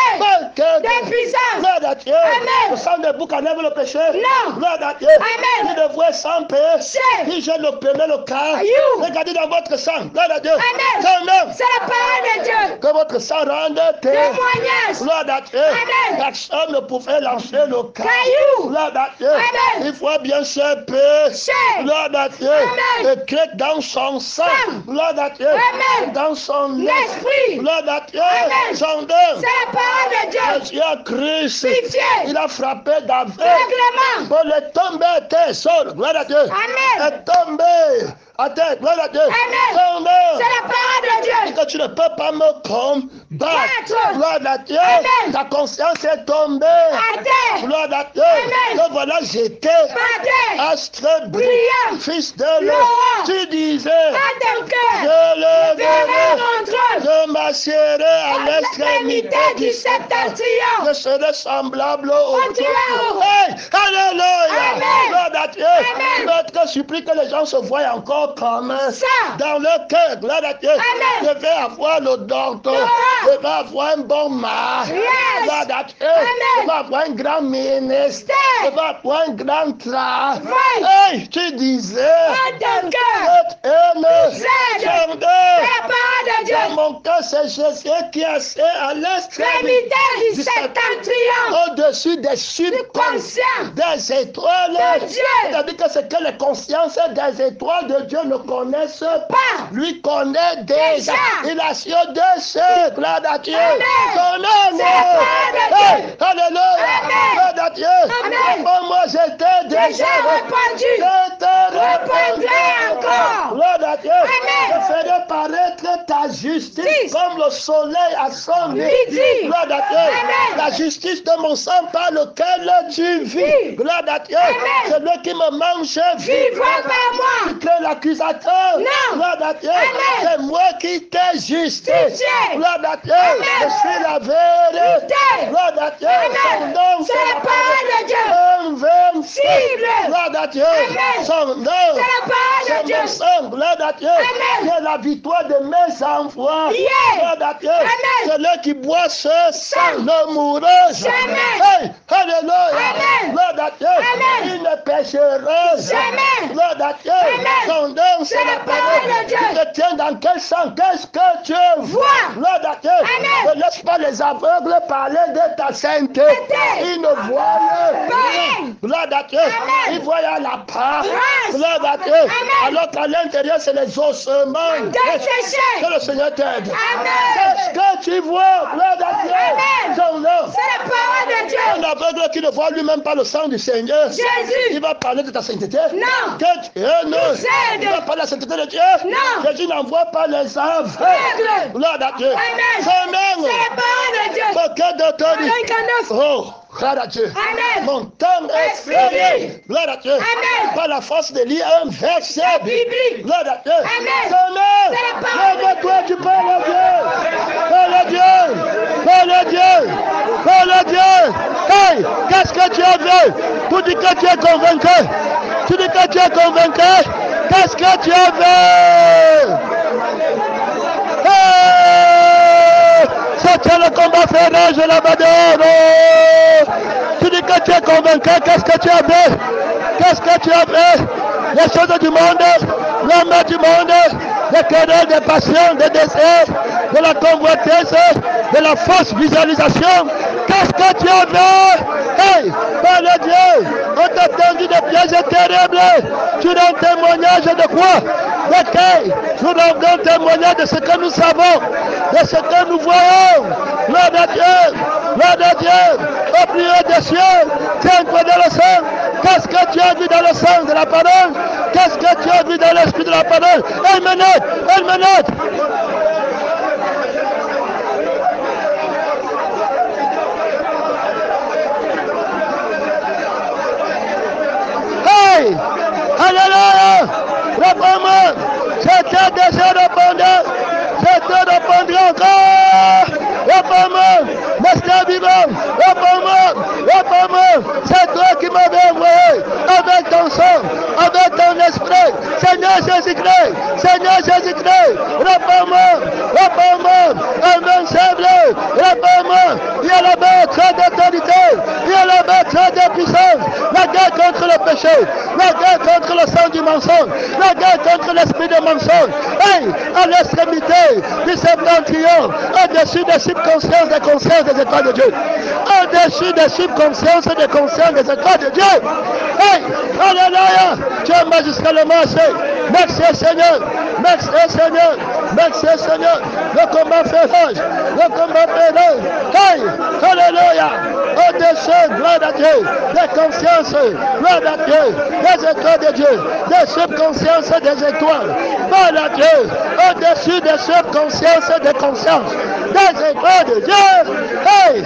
Que De puissance. Gloire à Dieu. Amen. Le sang des boucs enlève le péché. Non. Gloire à Dieu. Amen. Il devrait sans péché. C'est. Il jette le premier le cas. You. Regardez dans votre sang. Gloire à Dieu. Amen. Son nom. C'est la parole de Dieu. Que votre sang rende Témoignage. Gloire à Dieu. Amen. Personne ne pouvait lancer le cas. Caillou. Gloire à Dieu. Amen. Il faut bien se pécher. Gloire à Dieu. Amen. Écrit dans son sang. Sang. Gloire à Dieu. Amen. Dans son L'esprit. Gloire à Dieu. Amen. Son nom. C'est la parole de Dieu. Jésus Christ. Crucifié. Il a frappé d'aveugle. Règlement. Pour le tomber à terre, sol. Gloire à Dieu. Amen. Et tomber à terre. Gloire à Dieu. Amen. Son nom. C'est la parole de Dieu. Que tu ne peux pas me combattre. Battre. Gloire à Dieu. Amen. Ta conscience est tombée. À terre. Gloire à Dieu. Amen. Que voilà, j'étais Par terre. astre Brillant. brillant, fils de l'eau. Laurent. Tu disais, À ton cœur. je le Verrai verrai. mon trône. Je m'assierai à À l'extrémité l'extrémité du du septentrion. Je septentrion. serai semblable au Au Hey, alléluia. Amen. Gloire à Dieu. Amen. Notre supplie que les gens se voient encore comme Ça. dans leur cœur. Gloire à Dieu. Amen. Je vais avoir le docteur. Laurent. Je vais avoir un bon mari. Yes. Gloire à Dieu. Amen. Je vais avoir un grand ministère. Je vais avoir un grand travail. Hey, tu disais. À ton cœur. Cette haine. Zèle. Son C'est Dieu. la parole de Dieu. Dans mon cœur, c'est Jésus qui a fait à l'extrémité L'extrémité du septentrion. au-dessus des subconscients Conscient. des étoiles. De Dieu. C'est-à-dire que c'est que les consciences des étoiles de Dieu ne connaissent Pas. Lui connaît déjà. Déjà. Il a su de ce gloire à Dieu. Amen. Son nom. C'est la parole de Dieu. Hey, alléluia. Amen. Gloire à Dieu. Amen. Pour moi, j'étais déjà Déjà répandu. Je te Répandrai encore. Gloire à Dieu. Amen. Je ferai paraître ta justice Six. comme le soleil à son Midi. Gloire à Dieu. Amen. La justice de mon sang par lequel tu vis. Oui. Gloire à Dieu. Amen. Celui qui me mange Vivra par moi. Tu crées l'accusateur. Non. Gloire à Dieu. Amen. C'est moi qui t'ai justifié. Justifié. Gloire à Dieu. Amen. Je suis la vérité. Vérité. Gloire à Dieu. Amen. Son nom, C'est la parole de Dieu. Invincible. Gloire à Dieu. Amen. Son nom. C'est la parole de C'est Dieu. mon sang. Gloire à Dieu. Amen. C'est la victoire de mes enfants. Yeah. Gloire à Dieu. Amen. Celui qui boit ce sang Sang. ne mourra Jamais. Hey, alléluia. Amen. Gloire à Dieu. Amen. Il ne péchera Jamais. Gloire à Dieu. Amen. Son nom, c'est C'est la la parole de Dieu. Tu te tiens dans dans quel sens? Qu'est-ce que tu vois? Gloire à Dieu. Ne laisse pas les aveugles parler de ta sainteté. Ils ne voient rien. Gloire à Dieu. Ils voient la part. Gloire à Dieu. Alors qu'à l'intérieur, c'est les ossements. Que le Seigneur t'aide. Qu'est-ce que tu vois? Gloire à Dieu. Son nom. C'est la parole de Dieu. Un aveugle qui ne voit lui-même pas le sang du Seigneur. Jésus. Il va parler de ta sainteté. Non. Que Dieu ne. Il va parler de la sainteté de Dieu. Non. Jésus n'envoie pas les aveugles. Gloire à Dieu. Amen. Amen. C'est la parole de Dieu. Aucun d'autorité. Oh, gloire à Dieu. Amen. Mon temps est fini. Gloire à Dieu. Amen. Par la force de lire un verset biblique. Gloire à Dieu. Amen. Amen. C'est la parole. Lève-toi, tu parles à Dieu. Parle à Dieu. Parle à Dieu. Parle à Dieu. Hey, qu'est-ce que tu as vu? Tu dis que tu es convaincu. Tu dis que tu es convaincu. Qu'est-ce que tu as vu? Hey! C'est le combat féroce de la dehors. Tu dis que tu es convaincu. Qu'est-ce que tu as vu? Qu'est-ce que tu as vu? Les choses du monde, l'homme du monde, les querelles, des passions, des désirs, de la convoitise, de la fausse visualisation. Qu'est-ce que tu as vu? Hey, par le Dieu, on t'a tendu des pièges terribles. Tu rends témoignage de quoi? De qui? Nous rendons témoignage de ce que nous savons, de ce que nous voyons. Gloire à Dieu, gloire à Dieu. Au plus haut des cieux, tiens-toi dans le sang. Qu'est-ce que tu as vu dans le sang de la parole? Qu'est-ce que tu as vu dans l'esprit de la parole? Elle me note, elle me note. Hey! Alléluia! Réponds-moi! C'était déjà répondu! Je te répondrai encore! Réponds-moi! Mystère vivant! Réponds-moi! Réponds-moi! C'est toi qui m'avais envoyé avec ton sang, avec ton esprit! Seigneur Jésus-Christ! Seigneur Jésus-Christ! Réponds-moi! Réponds-moi! Invincible! Réponds-moi! Il y a la maître d'autorité! Il y a la maître de puissance! La guerre contre le péché! La guerre contre le sang du mensonge! La guerre contre l'esprit de mensonge! Hey! À l'extrémité du septentrion! Au-dessus des subconsciences des consciences des étoiles de Dieu! Au-dessus des subconsciences des consciences des étoiles de Dieu! Hey! Alléluia! Tu es magistralement assez! Merci Seigneur! Merci Seigneur! Merci Seigneur! Le combat fait rage! Le combat fait rage! Hey! Alléluia! Au-dessus, gloire à Dieu, des consciences, gloire à Dieu, des étoiles de Dieu, des subconsciences des étoiles, gloire à Dieu, au-dessus des subconsciences des consciences, des étoiles de Dieu. Hey!